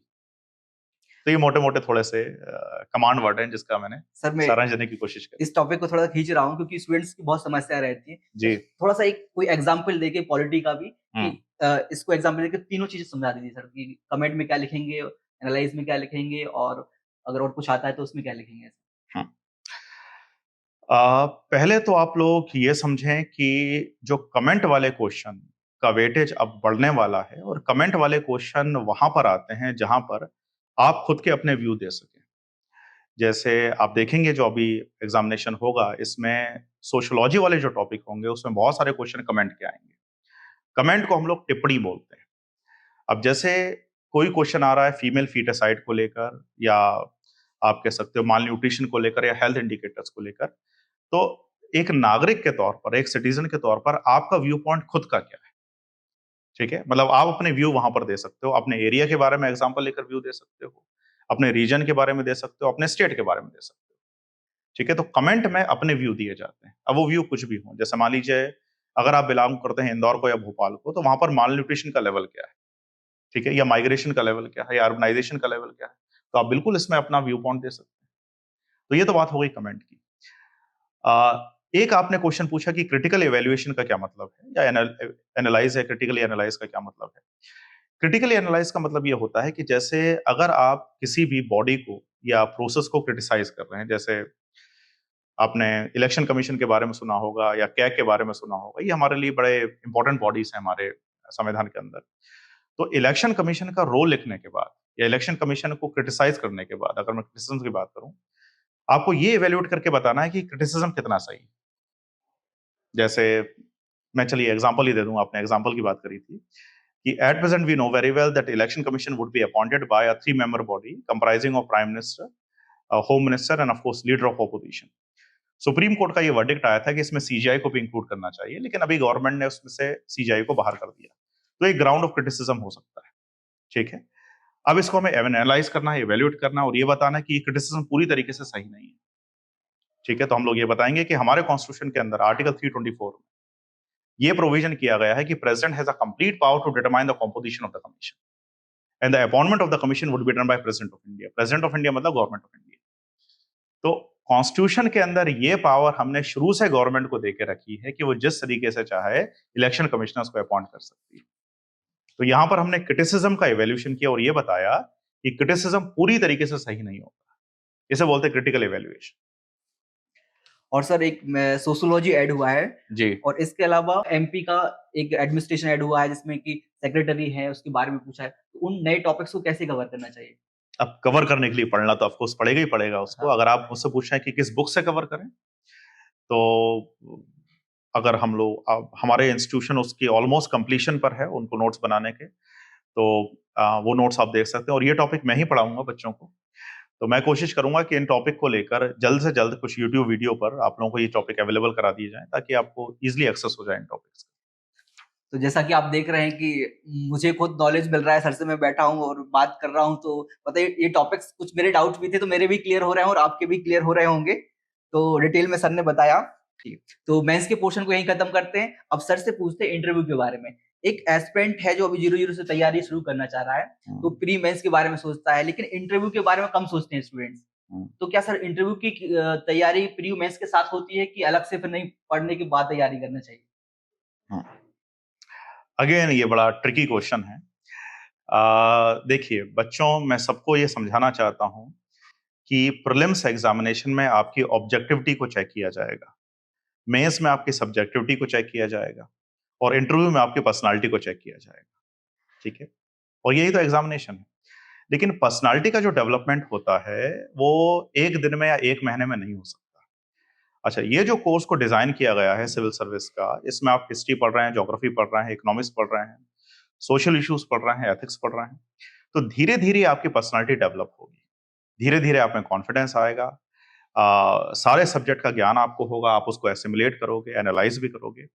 तो ये मोटे मोटे थोड़े से कमांड वर्ड हैं जिसका मैंने सर मैं सारांश देने की कोशिश की। इस टॉपिक को थोड़ा खींच रहा हूँ क्योंकि स्टूडेंट्स की बहुत समस्या रहती है। जी। थोड़ा सा एक कोई एग्जांपल देके पॉलिटी का भी कि इसको एग्जांपल देके तीनों चीजें समझा दीजिए सर कि कमेंट में क्या लिखेंगे, एनालाइज में क्या लिखेंगे और अगर और कुछ आता है तो उसमें क्या लिखेंगे। पहले तो आप लोग ये समझें कि जो कमेंट वाले क्वेश्चन का वेटेज अब बढ़ने वाला है और कमेंट वाले क्वेश्चन वहां पर आते हैं जहां पर आप खुद के अपने व्यू दे सकें। जैसे आप देखेंगे जो अभी एग्जामिनेशन होगा इसमें सोशियोलॉजी वाले जो टॉपिक होंगे उसमें बहुत सारे क्वेश्चन कमेंट के आएंगे। कमेंट को हम लोग टिप्पणी बोलते हैं। अब जैसे कोई क्वेश्चन आ रहा है फीमेल फीटासाइड को लेकर या आप कह सकते हो माल न्यूट्रिशन को लेकर या हेल्थ इंडिकेटर्स को लेकर, तो एक नागरिक के तौर पर, एक सिटीजन के तौर पर आपका व्यू पॉइंट खुद का क्या है। ठीक है, मतलब आप अपने व्यू वहां पर दे सकते हो, अपने एरिया के बारे में एग्जांपल लेकर व्यू दे सकते हो, अपने रीजन के बारे में दे सकते हो, अपने स्टेट के बारे में दे सकते हो। ठीक है, तो कमेंट में अपने व्यू दिए जाते हैं। अब वो व्यू कुछ भी हो, जैसे मान लीजिए अगर आप बिलोंग करते हैं इंदौर को या भोपाल को, तो वहां पर माल न्यूट्रिशन का लेवल क्या है, ठीक है, या माइग्रेशन का लेवल क्या है, या अर्बनाइजेशन का लेवल क्या है, तो आप बिल्कुल इसमें अपना व्यू पॉइंट दे सकते हैं। तो ये तो बात हो गई कमेंट की। एक आपने क्वेश्चन पूछा कि क्रिटिकल इवैल्यूएशन का क्या मतलब है, या एनालाइज है, क्रिटिकली एनालाइज का क्या मतलब है। क्रिटिकली एनालाइज का मतलब ये होता है कि जैसे अगर आप किसी भी बॉडी को या प्रोसेस को क्रिटिसाइज कर रहे हैं, जैसे आपने इलेक्शन कमीशन के बारे में सुना होगा या कैग के बारे में सुना होगा, ये हमारे लिए बड़े इंपॉर्टेंट बॉडीज हैं हमारे संविधान के अंदर। तो इलेक्शन कमीशन का रोल लिखने के बाद या इलेक्शन कमीशन को क्रिटिसाइज करने के बाद, अगर मैं क्रिटिसिज्म की बात करूं, आपको ये इवेल्युएट करके बताना है कि क्रिटिसिज्म कितना सही है। जैसे मैं चलिए एग्जांपल ही दे दूं, आपने एग्जांपल की बात करी थी कि at present we know very well that election commission would be appointed by a 3 member body comprising of prime minister, home minister and of course leader of opposition. Supreme court का ये verdict आया था कि इसमें CGI को भी include करना चाहिए, लेकिन अभी गवर्नमेंट ने उसमें से सीजीआई को बाहर कर दिया। तो एक ग्राउंड ऑफ क्रिटिसिज्म हो सकता है। ठीक है, अब इसको हमें एनालाइज करना है, इवेल्युएट करना है और ये बताना है कि ये क्रिटिसिज्म पूरी तरीके से सही नहीं है। ठीक है, तो हम लोग ये बताएंगे कि हमारे कॉन्स्टिट्यूशन के अंदर आर्टिकल 324 में ये प्रोविजन किया गया है कि president has a complete power to determine the composition of the commission and the appointment of the commission would be done by president of India. President of India मतलब government of India. तो constitution के अंदर ये power हमने शुरू से government को देके रखी है कि वो जिस तरीके से चाहे इलेक्शन कमिश्नर्स को अपॉइंट कर सकती है। तो यहां पर हमने क्रिटिसिज्म का इवैल्यूएशन किया और ये बताया कि क्रिटिसिज्म पूरी तरीके से सही नहीं होता, इसे बोलते हैं क्रिटिकल इवैल्यूएशन। और सर एक सोशियोलॉजी ऐड हुआ है जी, और इसके अलावा एमपी का एक एडमिनिस्ट्रेशन ऐड हुआ है जिसमें कि सेक्रेटरी है, उसके बारे में पूछा है। तो उन नए टॉपिक्स को कैसे कवर करना चाहिए। अब कवर करने के लिए पढ़ना तो ऑफकोर्स पड़ेगा ही पड़ेगा उसको। हाँ। अगर आप मुझसे पूछ रहे हैं कि किस बुक से कवर करें, तो अगर हम लोग हमारे इंस्टीट्यूशन उसकी ऑलमोस्ट कंप्लीशन पर है उनको नोट्स बनाने के, तो वो नोट्स आप देख सकते हैं और ये टॉपिक मैं ही पढ़ाऊंगा बच्चों को। तो मैं कोशिश करूंगा कि इन टॉपिक को लेकर जल्द से जल्द कुछ यूट्यूब वीडियो पर आप लोगों को ये टॉपिक अवेलेबल करा दिए जाएं, ताकि आपको इजीली एक्सेस हो जाए इन टॉपिक्स। तो जैसा कि आप देख रहे हैं कि मुझे खुद नॉलेज मिल रहा है, सर से मैं बैठा हूँ और बात कर रहा हूँ, तो पता है ये टॉपिक्स कुछ मेरे डाउट्स भी थे तो मेरे भी क्लियर हो रहे हैं और आपके भी क्लियर हो रहे होंगे। तो डिटेल में सर ने बताया। ठीक, तो मेंस के पोर्शन को यहीं खत्म करते हैं। अब सर से पूछते हैं इंटरव्यू के बारे में। एक एस्पिरेंट है जो अभी 0-0 से तैयारी शुरू करना चाह रहा है, तो प्री मेंस के बारे में सोचता है, लेकिन इंटरव्यू के बारे में कम सोचते हैं स्टूडेंट्स। तो क्या सर इंटरव्यू की तैयारी प्री मेंस के साथ होती है कि अलग से फिर नहीं पढ़ने के बाद तैयारी करना चाहिए? अगेन ये बड़ा ट्रिकी क्वेश्चन है। देखिए बच्चों, मैं सबको ये समझाना चाहता हूं कि प्रीलिम्स एग्जामिनेशन में आपकी ऑब्जेक्टिविटी को चेक किया जाएगा, मेंस में आपकी सब्जेक्टिविटी को चेक किया जाएगा, और इंटरव्यू में आपकी पर्सनालिटी को चेक किया जाएगा। ठीक है, और यही तो एग्जामिनेशन है। लेकिन पर्सनालिटी का जो डेवलपमेंट होता है वो एक दिन में या एक महीने में नहीं हो सकता। अच्छा, ये जो कोर्स को डिजाइन किया गया है सिविल सर्विस का, इसमें आप हिस्ट्री पढ़ रहे हैं, ज्योग्राफी पढ़ रहे हैं, इकोनॉमिक्स पढ़ रहे हैं, सोशल इश्यूज पढ़ रहे हैं, एथिक्स पढ़ रहे हैं, तो धीरे धीरे आपकी पर्सनालिटी डेवलप होगी, धीरे धीरे आप में कॉन्फिडेंस आएगा, सारे सब्जेक्ट का ज्ञान आपको होगा, आप उसको एसिमुलेट करोगे, एनालाइज भी करोगे,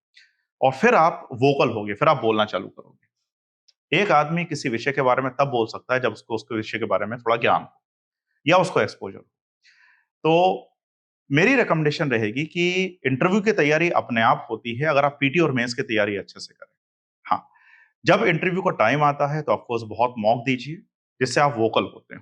और फिर आप वोकल होगे, फिर आप बोलना चालू करोगे। एक आदमी किसी विषय के बारे में तब बोल सकता है जब उसको उसके विषय के बारे में थोड़ा ज्ञान हो या उसको एक्सपोजर हो। तो मेरी रिकमेंडेशन रहेगी कि इंटरव्यू की तैयारी अपने आप होती है अगर आप पीटी और मेंस की तैयारी अच्छे से करें। हाँ, जब इंटरव्यू का टाइम आता है तो ऑफकोर्स बहुत मॉक दीजिए, जिससे आप वोकल होते हो,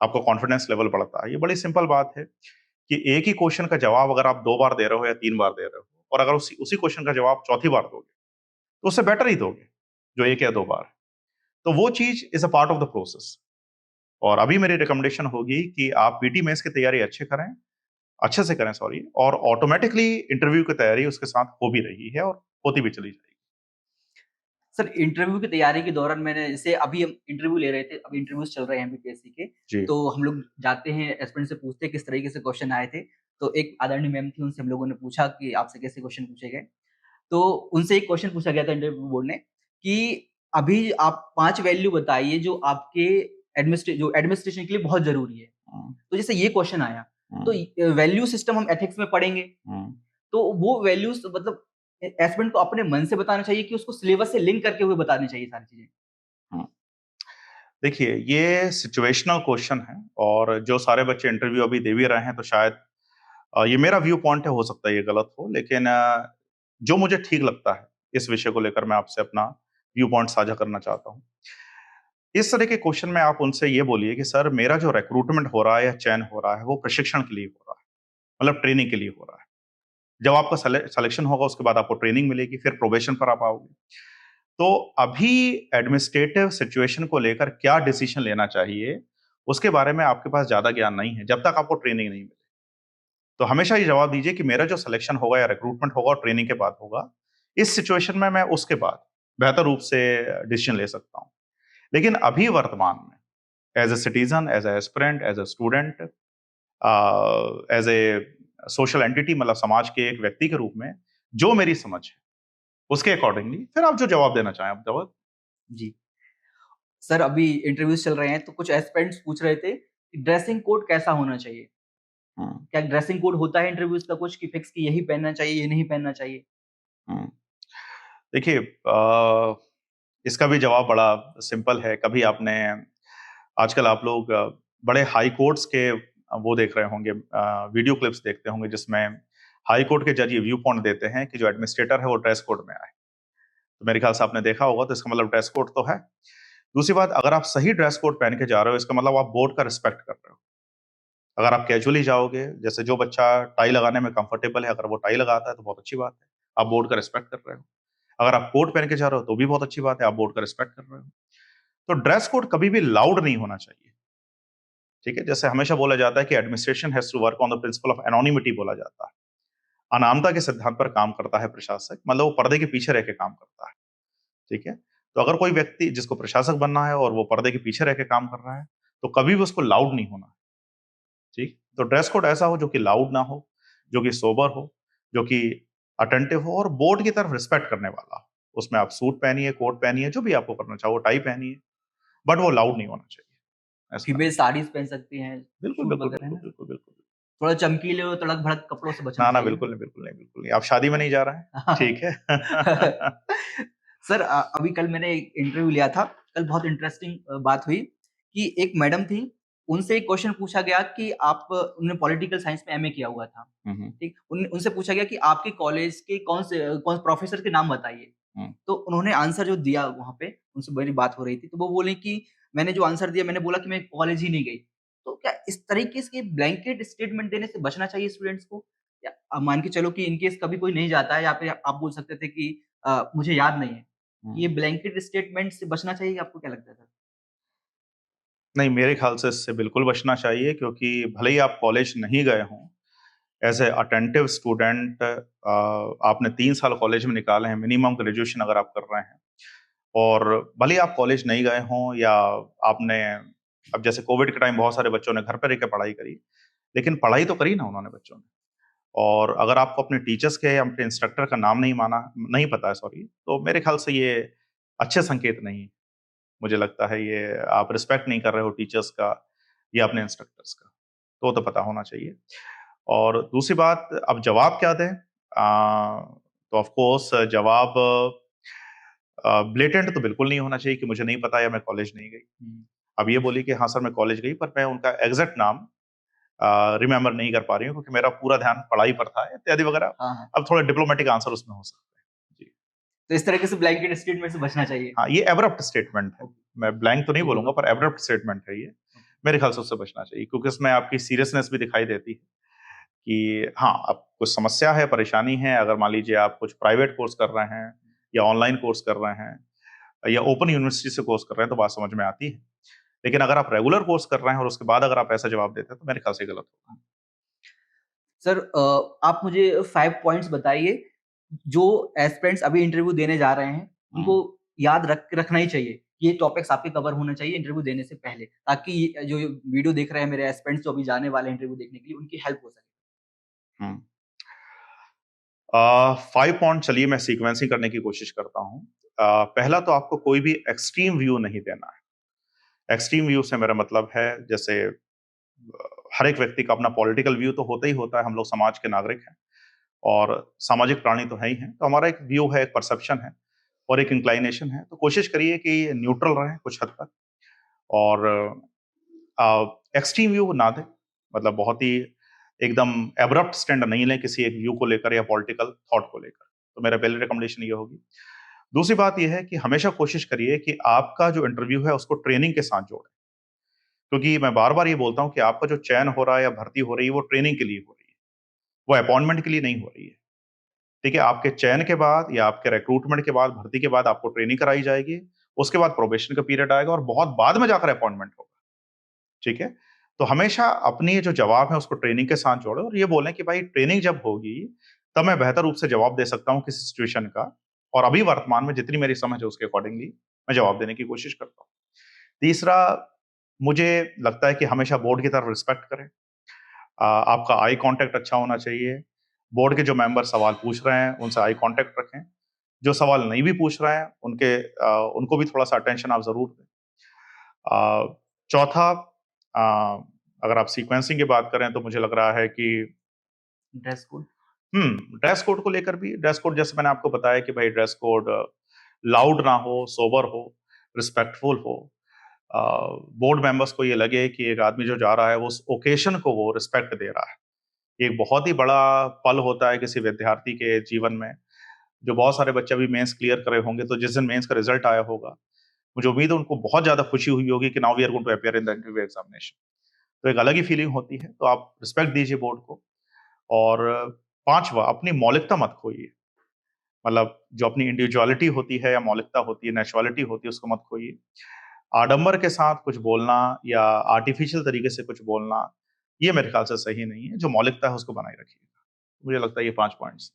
आपका कॉन्फिडेंस लेवल बढ़ता है। ये बड़ी सिंपल बात है कि एक ही क्वेश्चन का जवाब अगर आप 2 बार दे रहे हो या 3 बार दे रहे हो, और अगर उसी क्वेश्चन का जवाब चौथी बार दोगे तो उससे बेटर ही दोगे जो 1 या 2 बार। तो वो चीज is a part of the process. और अभी मेरी रिकमेंडेशन होगी कि आप पीटी मेंस की तैयारी अच्छे से करें, सॉरी, और ऑटोमेटिकली इंटरव्यू की तैयारी उसके साथ हो भी रही है और होती भी चली जाएगी। सर इंटरव्यू की तैयारी के दौरान मैंने, जैसे अभी हम इंटरव्यू ले रहे थे, अभी इंटरव्यूज चल रहे हैं एमपीएससी के, जी। तो हम लोग जाते हैं एस्पिरेंट से पूछते हैं किस तरीके से क्वेश्चन आए थे। तो एक आदरणीय मैम थी, उनसे हम लोगों ने पूछा कि आपसे कैसे क्वेश्चन पूछे गए। तो उनसे एक क्वेश्चन पूछा गया था इंटरव्यू बोर्ड ने कि अभी आप 5 वैल्यू बताइए जो आपके एडमिनिस्ट्रेशन के लिए बहुत जरूरी है। तो जैसे ये क्वेश्चन आया, तो वैल्यू सिस्टम हम एथिक्स में पढ़ेंगे, तो वो वैल्यूज मतलब एस्पिरेंट को अपने मन से बताना चाहिए कि उसको सिलेबस से लिंक करके हुए बतानी चाहिए सारी चीजें? देखिए, ये सिचुएशनल क्वेश्चन है, और जो सारे बच्चे इंटरव्यू अभी दे भी रहे हैं तो शायद ये मेरा व्यू पॉइंट है, हो सकता है ये गलत हो, लेकिन जो मुझे ठीक लगता है इस विषय को लेकर मैं आपसे अपना व्यू पॉइंट साझा करना चाहता हूँ। इस तरह के क्वेश्चन में आप उनसे ये बोलिए कि सर, मेरा जो रिक्रूटमेंट हो रहा है या चयन हो रहा है वो प्रशिक्षण के लिए हो रहा है, मतलब ट्रेनिंग के लिए हो रहा है। जब आपका सिलेक्शन होगा उसके बाद आपको ट्रेनिंग मिलेगी, फिर प्रोबेशन पर आप आओगे। तो अभी एडमिनिस्ट्रेटिव सिचुएशन को लेकर क्या डिसीजन लेना चाहिए उसके बारे में आपके पास ज्यादा ज्ञान नहीं है जब तक आपको ट्रेनिंग नहीं मिले। तो हमेशा ये जवाब दीजिए कि मेरा जो सिलेक्शन होगा या रिक्रूटमेंट होगा और ट्रेनिंग के बाद होगा, इस सिचुएशन में मैं उसके बाद बेहतर रूप से डिसीजन ले सकता हूं। लेकिन अभी वर्तमान में as a citizen, as a aspirant, as a student, as a social entity, मतलब समाज के एक व्यक्ति के रूप में जो मेरी समझ है उसके अकॉर्डिंगली फिर आप जो जवाब देना चाहें आप जवाब। जी सर, अभी इंटरव्यूज चल रहे हैं तो कुछ एस्पिरेंट्स पूछ रहे थे कि ड्रेसिंग कोड कैसा होना चाहिए। क्या ड्रेसिंग कोड होता है इंटरव्यूज का कुछ कि फिक्स कि यही पहनना चाहिए, ये नहीं पहनना चाहिए? देखिए, इसका भी जवाब बड़ा सिंपल है। कभी आपने, आजकल आप लोग बड़े हाई कोर्ट्स के वो देख रहे होंगे, वीडियो क्लिप्स देखते होंगे जिसमें हाई कोर्ट के जज ये व्यू पॉइंट देते हैं कि जो एडमिनिस्ट्रेटर है वो ड्रेस कोड में आए। तो मेरे ख्याल से आपने देखा होगा, तो इसका मतलब ड्रेस कोड तो है। दूसरी बात, अगर आप सही ड्रेस कोड पहन के जा रहे हो इसका मतलब आप बोर्ड का रिस्पेक्ट कर रहे हो। अगर आप कैजुअली जाओगे, जैसे जो बच्चा टाई लगाने में कंफर्टेबल है, अगर वो टाई लगाता है तो बहुत अच्छी बात है, आप बोर्ड का रिस्पेक्ट कर रहे हो। अगर आप कोट पहन के जा रहे हो तो भी बहुत अच्छी बात है, आप बोर्ड का रिस्पेक्ट कर रहे हो। तो ड्रेस कोड कभी भी लाउड नहीं होना चाहिए, ठीक है। जैसे हमेशा बोला जाता है कि administration has to work on the principle of anonymity, बोला जाता है, अनामता के सिद्धांत पर काम करता है प्रशासक, मतलब वो पर्दे के पीछे रह के काम करता है, ठीक है। तो अगर कोई व्यक्ति जिसको प्रशासक बनना है और वो पर्दे के पीछे रह के काम कर रहा है तो कभी भी उसको लाउड नहीं होना है, ठीक। तो ड्रेस कोड ऐसा हो जो कि लाउड ना हो, जो कि सोबर हो, जो कि अटेंटिव हो और बोर्ड की तरफ रिस्पेक्ट करने वाला हो। उसमें आप सूट पहनिए, कोट पहनिए, जो भी आपको करना चाहो, टाई पहनिए, बट वो लाउड नहीं होना चाहिए। ऐसा फीमेल साड़ीज पहन सकती हैं, बिल्कुल सूट बिल्कुल वगैरह, है बिल्कुल ना? बिल्कुल बिल्कुल थोड़ा चमकीले और तड़क भड़क कपड़ों से बचना ना ना चाहिए, बिल्कुल नहीं बिल्कुल नहीं बिल्कुल नहीं। आप शादी में नहीं जा रहे हैं, ठीक है। सर अभी कल मैंने एक इंटरव्यू लिया था, कल बहुत इंटरेस्टिंग बात हुई कि एक मैडम थी, उनसे एक क्वेश्चन पूछा गया कि आप उन्होंने पॉलिटिकल साइंस में एमए किया हुआ था, हम्म, ठीक? उनसे पूछा गया कि आपके कॉलेज के कौन प्रोफेसर के नाम बताइए। हम्म, तो उन्होंने आंसर जो दिया वहाँ पे, उनसे मेरी बात हो रही थी, तो वो बोले कि मैंने जो आंसर दिया, मैंने बोला कि मैं कॉलेज ही नहीं गई। तो क्या इस तरीके से ब्लैंकेट स्टेटमेंट देने से बचना चाहिए स्टूडेंट्स को? या मान के चलो कि इन केस कभी कोई नहीं जाता है, या फिर आप बोल सकते थे कि मुझे याद नहीं है। ये हम्म। ब्लैंकेट स्टेटमेंट से बचना चाहिए, आपको क्या लगता है सर? नहीं, मेरे ख्याल से इससे बिल्कुल बचना चाहिए, क्योंकि भले ही आप कॉलेज नहीं गए हों, एज ए अटेंटिव स्टूडेंट आपने 3 साल कॉलेज में निकाले हैं, मिनिमम ग्रेजुएशन अगर आप कर रहे हैं, और भले ही आप कॉलेज नहीं गए हों, या आपने अब जैसे कोविड के टाइम बहुत सारे बच्चों ने घर पर रह के पढ़ाई करी, लेकिन पढ़ाई तो करी ना उन्होंने बच्चों ने। और अगर आपको अपने टीचर्स के या अपने इंस्ट्रक्टर का नाम नहीं पता है, सॉरी, तो मेरे ख्याल से ये अच्छे संकेत नहीं है। मुझे लगता है ये आप रिस्पेक्ट नहीं कर रहे हो टीचर्स का या अपने इंस्ट्रक्टर्स का, तो वो तो पता होना चाहिए। और दूसरी बात, अब जवाब क्या दें? तो ऑफ कोर्स जवाब ब्लेटेंट तो बिल्कुल नहीं होना चाहिए कि मुझे नहीं पता या मैं कॉलेज नहीं गई। अब ये बोली कि हाँ सर मैं कॉलेज गई, पर मैं उनका एग्जैक्ट नाम रिमेंबर नहीं कर पा रही हूँ, क्योंकि मेरा पूरा ध्यान पढ़ाई पर था, इत्यादि वगैरह। हाँ, हाँ। अब थोड़ा डिप्लोमेटिक आंसर उसमें हो सकता है जी। तो इस तरीके से ब्लैंकेट स्टेटमेंट से बचना चाहिए। हाँ, ये एब्रप्ट स्टेटमेंट है, मैं ब्लैंक तो नहीं ओके, बोलूंगा, ओके। पर एब्रप्ट स्टेटमेंट है ये। मेरे ख्याल से उससे बचना चाहिए, क्योंकि इसमें आपकी सीरियसनेस भी दिखाई देती है कि हाँ, अब कुछ समस्या है, परेशानी है। अगर मान लीजिए आप कुछ प्राइवेट कोर्स कर रहे हैं, या ऑनलाइन कोर्स कर रहे हैं, या ओपन यूनिवर्सिटी से कोर्स कर रहे हैं, तो बात समझ में आती है। लेकिन अगर आप रेगुलर कोर्स कर रहे हैं और उसके बाद अगर आप ऐसा जवाब देते हैं, तो मेरे ख्याल से गलत होगा। सर आप मुझे 5 पॉइंट्स बताइए जो एस्पिरेंट्स अभी इंटरव्यू देने जा रहे हैं, उनको याद रखना ही चाहिए। ये टॉपिक्स आपके कवर होने चाहिए इंटरव्यू देने से पहले, ताकि ये जो वीडियो देख रहे हैं मेरे एस्पिरेंट्स जो अभी जाने वाले हैं इंटरव्यू देखने के लिए, उनकी हेल्प हो सके। 5 पॉइंट, चलिए मैं सीक्वेंसिंग करने की कोशिश करता हूँ। पहला तो आपको कोई भी एक्सट्रीम व्यू नहीं देना है। एक्सट्रीम व्यू से मेरा मतलब है, जैसे हर एक व्यक्ति का अपना पॉलिटिकल व्यू तो होता ही होता है, हम लोग समाज के नागरिक हैं और सामाजिक प्राणी तो है ही हैं, तो हमारा एक व्यू है, एक परसेप्शन है और एक इंक्लाइनेशन है। तो कोशिश करिए कि न्यूट्रल रहें कुछ हद तक, और एक्सट्रीम व्यू ना दें, मतलब बहुत ही एकदम एब्रप्ट स्टैंड नहीं लें किसी एक व्यू को लेकर या पॉलिटिकल थॉट को लेकर। तो मेरा पहली रिकमेंडेशन ये होगी। दूसरी बात यह है कि हमेशा कोशिश करिए कि आपका जो इंटरव्यू है उसको ट्रेनिंग के साथ जोड़ें, क्योंकि मैं बार बार ये बोलता हूं कि आपका जो चयन हो रहा है या भर्ती हो रही है वो ट्रेनिंग के लिए हो रही है, वो अपॉइंटमेंट के लिए नहीं हो रही है। ठीक है, आपके चयन के बाद या आपके रिक्रूटमेंट के बाद, भर्ती के बाद आपको ट्रेनिंग कराई जाएगी, उसके बाद प्रोबेशन का पीरियड आएगा और बहुत बाद में जाकर अपॉइंटमेंट होगा। ठीक है, तो हमेशा अपनी जो जवाब है उसको ट्रेनिंग के साथ जोड़े और ये बोलें कि भाई ट्रेनिंग जब होगी तब मैं बेहतर रूप से जवाब दे सकता हूं किसी सिचुएशन का, और अभी वर्तमान में जितनी मेरी समझ है उसके अकॉर्डिंगली मैं जवाब देने की कोशिश करता हूँ। तीसरा, मुझे लगता है कि हमेशा बोर्ड की तरफ रिस्पेक्ट करें। आपका आई कांटेक्ट अच्छा होना चाहिए। बोर्ड के जो मेंबर सवाल पूछ रहे हैं उनसे आई कांटेक्ट रखें। जो सवाल नहीं भी पूछ रहे हैं उनको भी थोड़ा सा अटेंशन आप जरूर दें। चौथा, अगर आप सीक्वेंसिंग की बात करें तो मुझे लग रहा है कि ड्रेस कोड। ड्रेस कोड को लेकर भी, ड्रेस कोड जैसे मैंने आपको बताया कि भाई ड्रेस कोड लाउड ना हो, सोबर हो, रिस्पेक्टफुल हो। बोर्ड मेंबर्स को ये लगे कि एक आदमी जो जा रहा है वो उस ओकेशन को वो रिस्पेक्ट दे रहा है। ये एक बहुत ही बड़ा पल होता है किसी विद्यार्थी के जीवन में। जो बहुत सारे बच्चे अभी मेंस क्लियर करे होंगे, तो जिस दिन मेंस का रिजल्ट आया होगा, मुझे उम्मीद है उनको बहुत ज्यादा खुशी हुई होगी कि now we are going to appear in the interview examination. तो एक अलग ही फीलिंग होती है, तो आप रिस्पेक्ट दीजिए बोर्ड को। और पांचवा, अपनी मौलिकता मत खोइए। मतलब जो अपनी इंडिविजुअलिटी होती है या मौलिकता होती है, नेचुरलिटी होती है, उसको मत खोइए। आडंबर के साथ कुछ बोलना या आर्टिफिशियल तरीके से कुछ बोलना, ये मेरे ख्याल से सही नहीं है। जो मौलिकता है उसको बनाए रखिएगा। मुझे लगता है ये 5 points.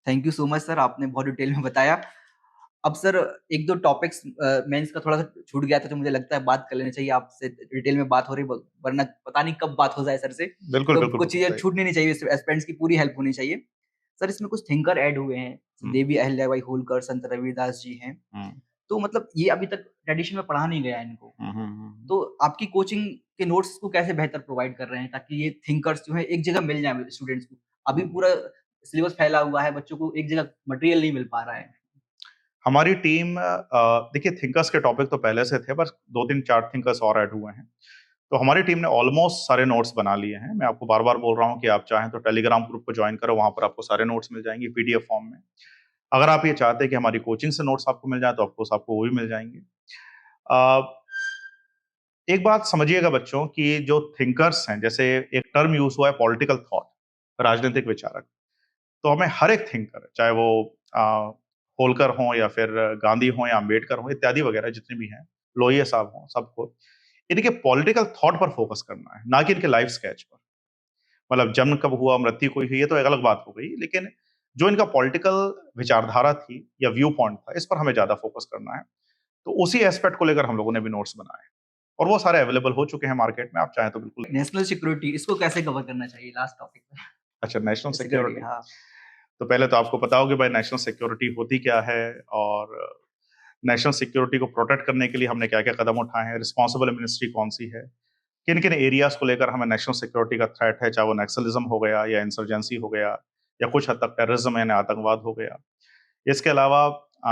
Thank you so much sir, आपने बहुत डिटेल में बताया। अब सर एक दो टॉपिक्स मेंस का थोड़ा सा छूट गया था, जो मुझे लगता है बात कर लेना चाहिए आपसे, डिटेल में बात हो रही, वरना पता नहीं कब बात हो जाए सर से। बिल्कुल तो बिल्कुल कुछ चीजें बिल्कुल छूटनी नहीं चाहिए, एस्पिरेंट्स की पूरी हेल्प होनी चाहिए। सर इसमें कुछ थिंकर ऐड हुए हैं, हम्म, देवी अहिल्याबाई होलकर, संत रविदास जी हैं। हम्म, तो मतलब ये अभी तक ट्रेडिशन में पढ़ा नहीं गया है इनको। तो आपकी कोचिंग के नोट्स को कैसे बेहतर प्रोवाइड कर रहे हैं ताकि ये थिंकर्स जो है एक जगह मिल जाए स्टूडेंट्स को? अभी पूरा सिलेबस फैला हुआ है, बच्चों को एक जगह मटेरियल नहीं मिल पा रहा है। हमारी टीम देखिए थिंकर्स के टॉपिक तो पहले से थे, बस 2-3-4 थिंकर्स और ऐड हुए हैं। तो हमारी टीम ने ऑलमोस्ट सारे नोट्स बना लिए हैं। मैं आपको बार-बार बोल रहा हूँ कि आप चाहें तो टेलीग्राम ग्रुप को जॉइन करो, वहाँ पर आपको सारे नोट्स मिल जाएँगे पीडीएफ फॉर्म में। अगर आप ये चाहते हैं कि हमारी कोचिंग से नोट्स आपको मिल जाएँ तो ऑफ कोर्स आपको वो भी मिल जाएँगे। अ, एक बात समझिएगा बच्चों कि जो थिंकर्स हैं, जैसे एक टर्म यूज़ हुआ है पॉलिटिकल थॉट, राजनीतिक विचारक। तो हमें हर एक थिंकर, चाहे वो होलकर हों या फिर गांधी हों या अंबेडकर हों इत्यादि वगैरह जितने भी हैं, लोहिया साहब हों, सबको इनके पॉलिटिकल थॉट पर फोकस करना है, ना कि इनके लाइफ स्केच पर। मतलब जन्म कब हुआ, मृत्यु कोई हुई, ये तो एक अलग बात हो गई, लेकिन जो इनका पॉलिटिकल विचारधारा थी या व्यू पॉइंट था, इस पर हमें ज्यादा फोकस करना है। तो उसी एस्पेक्ट को लेकर हम लोगों ने भी नोट्स बनाए हैं और वो सारे अवेलेबल हो चुके हैं मार्केट में, आप चाहें तो बिल्कुल। नेशनल सिक्योरिटी इसको कैसे कवर करना चाहिए लास्ट टॉपिक में? अच्छा, नेशनल सिक्योरिटी, सिक्योरिटी। हाँ। तो पहले तो आपको पता होगा भाई नेशनल सिक्योरिटी होती क्या है और नेशनल सिक्योरिटी को प्रोटेक्ट करने के लिए हमने क्या क्या कदम उठाए हैं, रिस्पॉन्सिबल मिनिस्ट्री कौन सी है, किन किन एरियाज को लेकर हमें नेशनल सिक्योरिटी का थ्रेट है, चाहे वो नक्सलिज्म हो गया या इंसर्जेंसी हो गया या कुछ हद तक टेररिज्म यानी आतंकवाद हो गया। इसके अलावा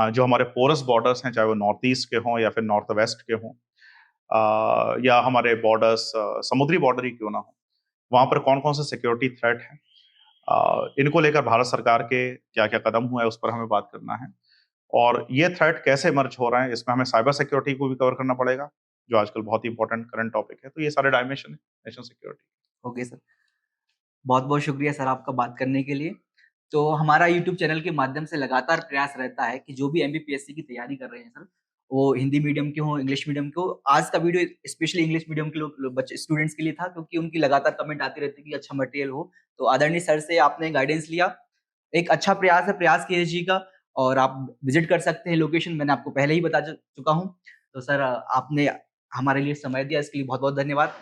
जो हमारे पोरस बॉर्डर्स हैं, चाहे वो नॉर्थ ईस्ट के हों या फिर नॉर्थ वेस्ट के हों, या हमारे बॉर्डर्स समुद्री बॉर्डर ही क्यों ना हो, वहाँ पर कौन कौन से सिक्योरिटी थ्रेट हैं, इनको लेकर भारत सरकार के क्या क्या कदम हुए उस पर हमें बात करना है। और ये थ्रेट कैसे इमर्ज हो रहे हैं, इसमें हमें साइबर सिक्योरिटी को भी कवर करना पड़ेगा, जो आजकल बहुत ही इंपॉर्टेंट करंट टॉपिक है। तो ये सारे डायमेंशन है नेशनल सिक्योरिटी। ओके सर, बहुत बहुत शुक्रिया सर आपका बात करने के लिए। तो हमारा यूट्यूब चैनल के माध्यम से लगातार प्रयास रहता है कि जो भी एमबीपीएससी की तैयारी कर रहे हैं सर, वो हिंदी मीडियम के हों, इंग्लिश मीडियम के हो। आज का वीडियो स्पेशली इंग्लिश मीडियम के लोग बच्चे स्टूडेंट्स के लिए था, क्योंकि उनकी लगातार कमेंट आती रहती है कि अच्छा मटेरियल हो। तो आदरणीय सर से आपने गाइडेंस लिया, एक अच्छा प्रयास है, प्रयास कीजिएगा और आप विजिट कर सकते हैं लोकेशन, मैंने आपको पहले ही बता चुका हूँ। तो सर आपने हमारे लिए समय दिया, इसके लिए बहुत बहुत धन्यवाद,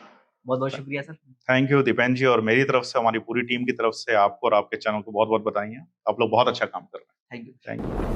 बहुत बहुत शुक्रिया सर। थैंक यू दीपेन जी, और मेरी तरफ से, हमारी पूरी टीम की तरफ से आपको और आपके चैनल को बहुत बहुत बधाइयाँ। आप लोग बहुत अच्छा काम कर रहे हैं। Thank you. Thank you.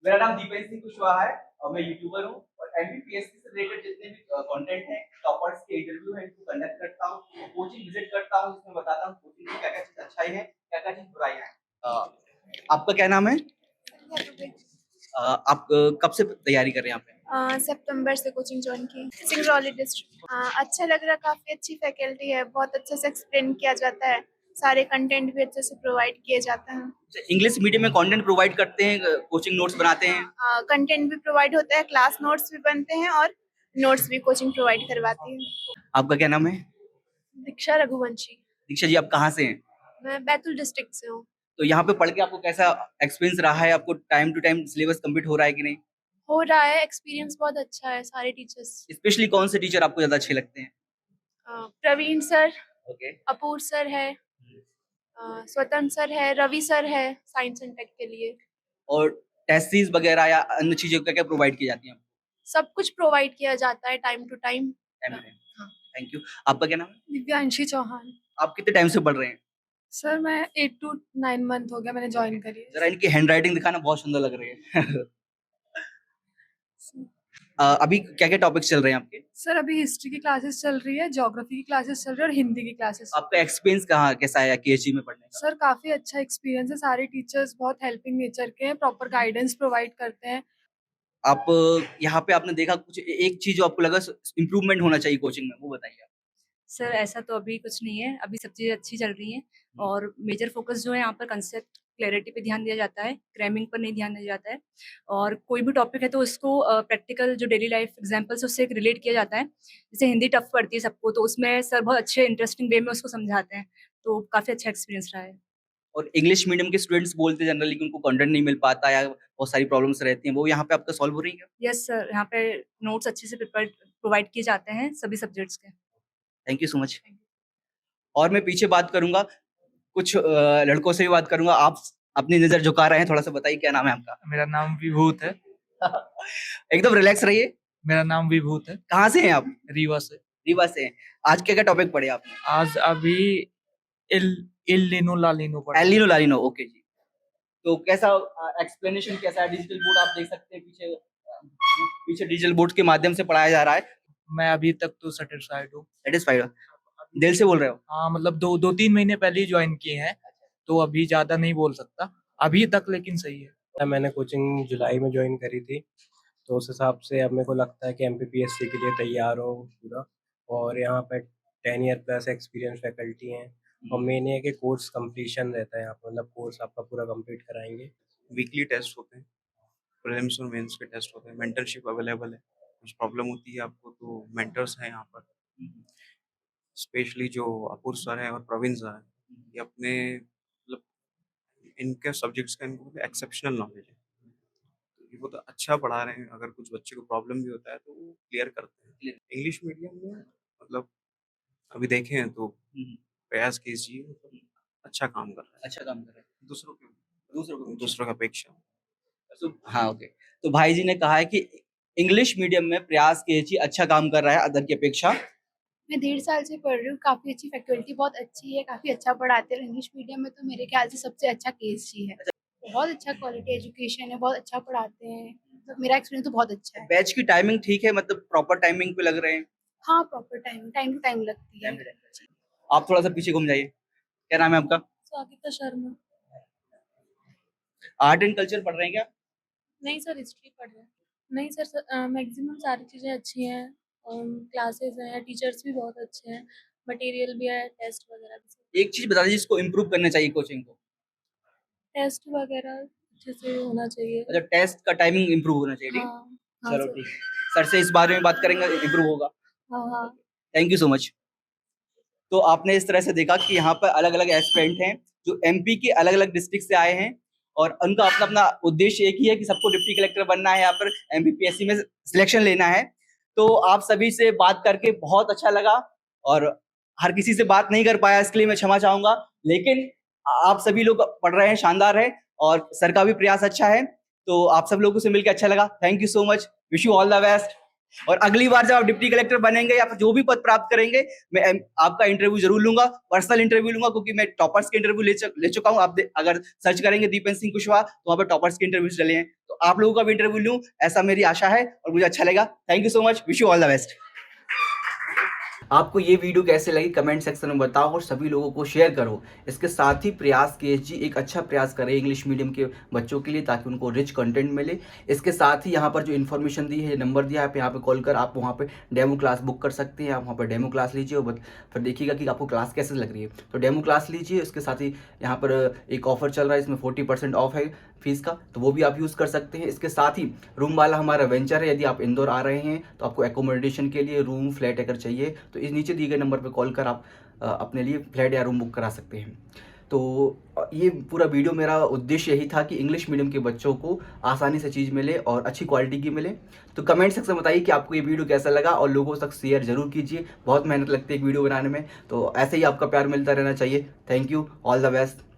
मेरा नाम दीपेन सिंह कुशवाहा है और मैं यूट्यूबर हूँ और एमबीपीएससी से रिलेटेड जितने भी कंटेंट है, टॉपर्स के इंटरव्यू है, इनको कंडक्ट करता हूँ, कोचिंग विजिट करता हूँ, इसमें बताता हूँ कोचिंग में क्या क्या चीज अच्छाई है, क्या क्या चीज बुराइयां हैं। आपका क्या नाम है? आप कब से तैयारी कर रहे हैं यहाँ पे? सितंबर से कोचिंग ज्वाइन की, सिंगरौली डिस्ट्रिक्ट। अच्छा लग रहा, काफ़ी अच्छी फैकल्टी है, बहुत अच्छे से एक्सप्लेन किया जाता है, सारे कंटेंट भी अच्छे से प्रोवाइड किए जाते हैं। इंग्लिश मीडियम में कंटेंट प्रोवाइड करते हैं, कोचिंग नोट्स बनाते हैं? कंटेंट भी प्रोवाइड होता है, क्लास नोट्स भी बनते हैं और नोट्स भी कोचिंग प्रोवाइड करवाती है। आपका क्या नाम है? दीक्षा रघुवंशी। दीक्षा जी, आप कहाँ से हैं? मैं बैतूल डिस्ट्रिक्ट से हूँ। तो यहाँ पे पढ़ के आपको कैसा एक्सपीरियंस रहा है? आपको time to time syllabus complete हो रहा है कि नहीं? हो रहा है, एक्सपीरियंस बहुत अच्छा है, सारे टीचर्स। स्पेशली कौन से टीचर आपको ज्यादा अच्छे लगते हैं? Praveen sir, okay. Apur sir है, स्वतंत्र सर है, रवि सर है साइंस एंड टेक के लिए। और टेस्ट सीरीज वगैरह या अन्य चीजें क्या क्या प्रोवाइड की जाती हैं? सब कुछ प्रोवाइड किया जाता है time to time. Thank you. आपका क्या नाम है? दिव्यांशी चौहान। आप कितने टाइम से पढ़ रहे हैं? सर मैं 8 to 9 मंथ हो गया मैंने ज्वाइन करी जरा इनकी हैंडराइटिंग दिखाना, बहुत सुंदर लग रही है। अभी क्या क्या टॉपिक्स चल रहे हैं आपके? सर अभी हिस्ट्री की क्लासेस चल रही है, ज्योग्राफी की क्लासेस चल रही है और हिंदी की क्लासेस। आपका एक्सपीरियंस कहाँ कैसा है केएचजी में पढ़ने का? सर काफी अच्छा एक्सपीरियंस है, सारे टीचर्स बहुत हेल्पिंग नेचर के हैं, प्रॉपर गाइडेंस प्रोवाइड करते हैं। आप यहाँ पे आपने देखा कुछ एक चीज जो आपको लगा इम्प्रूवमेंट होना चाहिए कोचिंग में, वो बताइए। सर ऐसा तो अभी कुछ नहीं है, अभी सब चीज़ें अच्छी चल रही हैं और मेजर फोकस जो है यहाँ पर कंसेप्ट क्लैरिटी पे ध्यान दिया जाता है, क्रैमिंग पर नहीं ध्यान दिया जाता है। और कोई भी टॉपिक है तो उसको प्रैक्टिकल जो डेली लाइफ एग्जांपल्स उससे रिलेट किया जाता है। जैसे हिंदी टफ पड़ती है सबको, तो उसमें सर बहुत अच्छे इंटरेस्टिंग वे में उसको समझाते हैं, तो काफ़ी अच्छा एक्सपीरियंस रहा है। और इंग्लिश मीडियम के स्टूडेंट्स बोलते हैं जनरली कि उनको कंटेंट नहीं मिल पाता या बहुत सारी प्रॉब्लम्स रहती हैं, वो यहाँ पे आपका सॉल्व हो रही है? यस सर, यहाँ पे नोट्स अच्छे से प्रोवाइड किए जाते हैं सभी सब्जेक्ट्स के। Thank you so much. और मैं पीछे बात करूंगा कुछ लड़कों से भी बात करूंगा। आप अपनी नजर झुका रहे हैं, थोड़ा सा बताइए क्या नाम है आपका? मेरा नाम विभूत है। एकदम रिलैक्स रहिए। मेरा नाम विभूत है। कहाँ से हैं आप? रीवा से। रीवा से हैं। आज क्या क्या टॉपिक पढ़े आपने? आज अभी इल लीनो लालिनो पढ़ा। एलिनो लालिनो, ओके जी। तो कैसा एक्सप्लेनेशन कैसा है? डिजिटल बोर्ड आप देख सकते हैं, पीछे डिजिटल बोर्ड के माध्यम से पढ़ाया जा रहा है। मैं अभी तक तो सेटिस्फाइड हूँ। सेटिस्फाइड? दिल से बोल रहे हो? हाँ, मतलब 2-3 महीने पहले ही ज्वाइन किए हैं, तो अभी ज्यादा नहीं बोल सकता अभी तक, लेकिन सही है। मैंने कोचिंग जुलाई में ज्वाइन करी थी, तो उस हिसाब से अब मेरे को लगता है कि MPPSC के लिए तैयार हो पूरा। और यहाँ पे 10 ईयर प्लस एक्सपीरियंस फैकल्टी हैं, और मेन ये है कि कोर्स कंप्लीशन रहता है यहाँ पर, मतलब कोर्स आपका पूरा कंप्लीट कराएंगे। वीकली टेस्ट होते हैं, प्रीलिम्स और मेंस के टेस्ट होते हैं, मेंटरशिप अवेलेबल है। कुछ प्रॉब्लम होती है आपको तो मेंटर्स हैं यहाँ पर, स्पेशली जो अपूर सर है और प्रवीण सर है, ये अपने मतलब इनके सब्जेक्ट्स का इनको एक्सेप्शनल नॉलेज है, तो ये बहुत अच्छा पढ़ा रहे हैं। अगर कुछ बच्चे को प्रॉब्लम भी होता है तो वो क्लियर करते हैं। इंग्लिश मीडियम में मतलब अभी देखें तो प्रयास कीजिए, मतलब अच्छा काम कर रहा है, अच्छा काम कर रहे हैं दूसरों की अपेक्षा। हाँ, ओके। तो भाई जी ने कहा है कि इंग्लिश मीडियम में प्रयास KG अच्छा काम कर रहा है अदर की अपेक्षा। मैं 1.5 साल से पढ़ रही हूँ, काफ़ी अच्छी फैकल्टी, बहुत अच्छी है, काफ़ी अच्छा पढ़ाते हैं। इंग्लिश मीडियम में तो मेरे ख्याल से सबसे अच्छा KG है। बहुत अच्छा क्वालिटी एजुकेशन है, बहुत अच्छा पढ़ाते हैं, तो मेरा एक्सपीरियंस तो बहुत अच्छा है। बैच की टाइमिंग ठीक है, मतलब प्रॉपर टाइमिंग पे लग रहे हैं? हाँ, प्रॉपर टाइम टू टाइम लगती है। आप थोड़ा सा पीछे घूम जाइए। क्या नाम है आपका? स्वागता शर्मा। आर्ट एंड कल्चर पढ़ रहे हैं क्या? नहीं सर, हिस्ट्री पढ़ रहे हैं। नहीं सर, मैक्सिमम सारी चीज़ें अच्छी हैं, क्लासेस हैं, टीचर्स भी बहुत अच्छे हैं, मटेरियल भी है, टेस्ट वगैरह भी सब। एक चीज बता दीजिए जिसको इम्प्रूव करना चाहिए कोचिंग को। टेस्ट वगैरह अच्छे से होना चाहिए। अच्छा, टेस्ट का टाइमिंग इम्प्रूव होना चाहिए, ठीक? हाँ हाँ चलो सर। ठीक, सर से इस बारे में बात करेंगे, इम्प्रूव होगा। हाँ हाँ। Thank you so much. तो आपने इस तरह से देखा कि यहाँ पर अलग अलग एस्पिरेंट हैं जो MP के अलग अलग डिस्ट्रिक्ट से आए हैं, और उनका अपना अपना उद्देश्य एक ही है कि सबको डिप्टी कलेक्टर बनना है, यहाँ पर MPPSC में सिलेक्शन लेना है। तो आप सभी से बात करके बहुत अच्छा लगा, और हर किसी से बात नहीं कर पाया, इसके लिए मैं क्षमा चाहूंगा, लेकिन आप सभी लोग पढ़ रहे हैं, शानदार है, और सर का भी प्रयास अच्छा है। तो आप सब लोगों से मिलकर अच्छा लगा। Thank you so much, wish you all the best. और अगली बार जब आप डिप्टी कलेक्टर बनेंगे या फिर जो भी पद प्राप्त करेंगे, मैं आपका इंटरव्यू जरूर लूंगा, पर्सनल इंटरव्यू लूंगा, क्योंकि मैं टॉपर्स के इंटरव्यू ले चुका हूं। आप अगर सर्च करेंगे दीपेंद्र सिंह कुशवाहा तो वहां पर टॉपर्स के इंटरव्यू चले हैं, तो आप लोगों का भी इंटरव्यू लूं, ऐसा मेरी आशा है और मुझे अच्छा लगा। Thank you so much, wish you all the best. आपको ये वीडियो कैसे लगी कमेंट सेक्शन में बताओ, और सभी लोगों को शेयर करो। इसके साथ ही प्रयास KG एक अच्छा प्रयास करे इंग्लिश मीडियम के बच्चों के लिए, ताकि उनको रिच कंटेंट मिले। इसके साथ ही यहाँ पर जो इन्फॉर्मेशन दी है, नंबर दिया है, आप यहाँ पे कॉल कर आप वहाँ पे डेमो क्लास बुक कर सकते हैं। आप वहाँ पर डेमो क्लास लीजिए और फिर देखिएगा कि आपको क्लास कैसे लग रही है, तो डेमो क्लास लीजिए। इसके साथ ही यहाँ पर एक ऑफर चल रहा है, इसमें 40% ऑफ है फीस का, तो वो भी आप यूज़ कर सकते हैं। इसके साथ ही रूम वाला हमारा वेंचर है, यदि आप इंदौर आ रहे हैं तो आपको एकोमोडेशन के लिए रूम फ्लैट अगर चाहिए तो इस नीचे दिए गए नंबर पर कॉल कर आप अपने लिए फ्लैट या रूम बुक करा सकते हैं। तो ये पूरा वीडियो मेरा उद्देश्य यही था कि इंग्लिश मीडियम के बच्चों को आसानी से चीज़ मिले और अच्छी क्वालिटी की मिले। तो कमेंट सेक्शन में बताइए कि आपको ये वीडियो कैसा लगा, और लोगों तक शेयर जरूर कीजिए। बहुत मेहनत लगती है एक वीडियो बनाने में, तो ऐसे ही आपका प्यार मिलता रहना चाहिए। Thank you, all the best.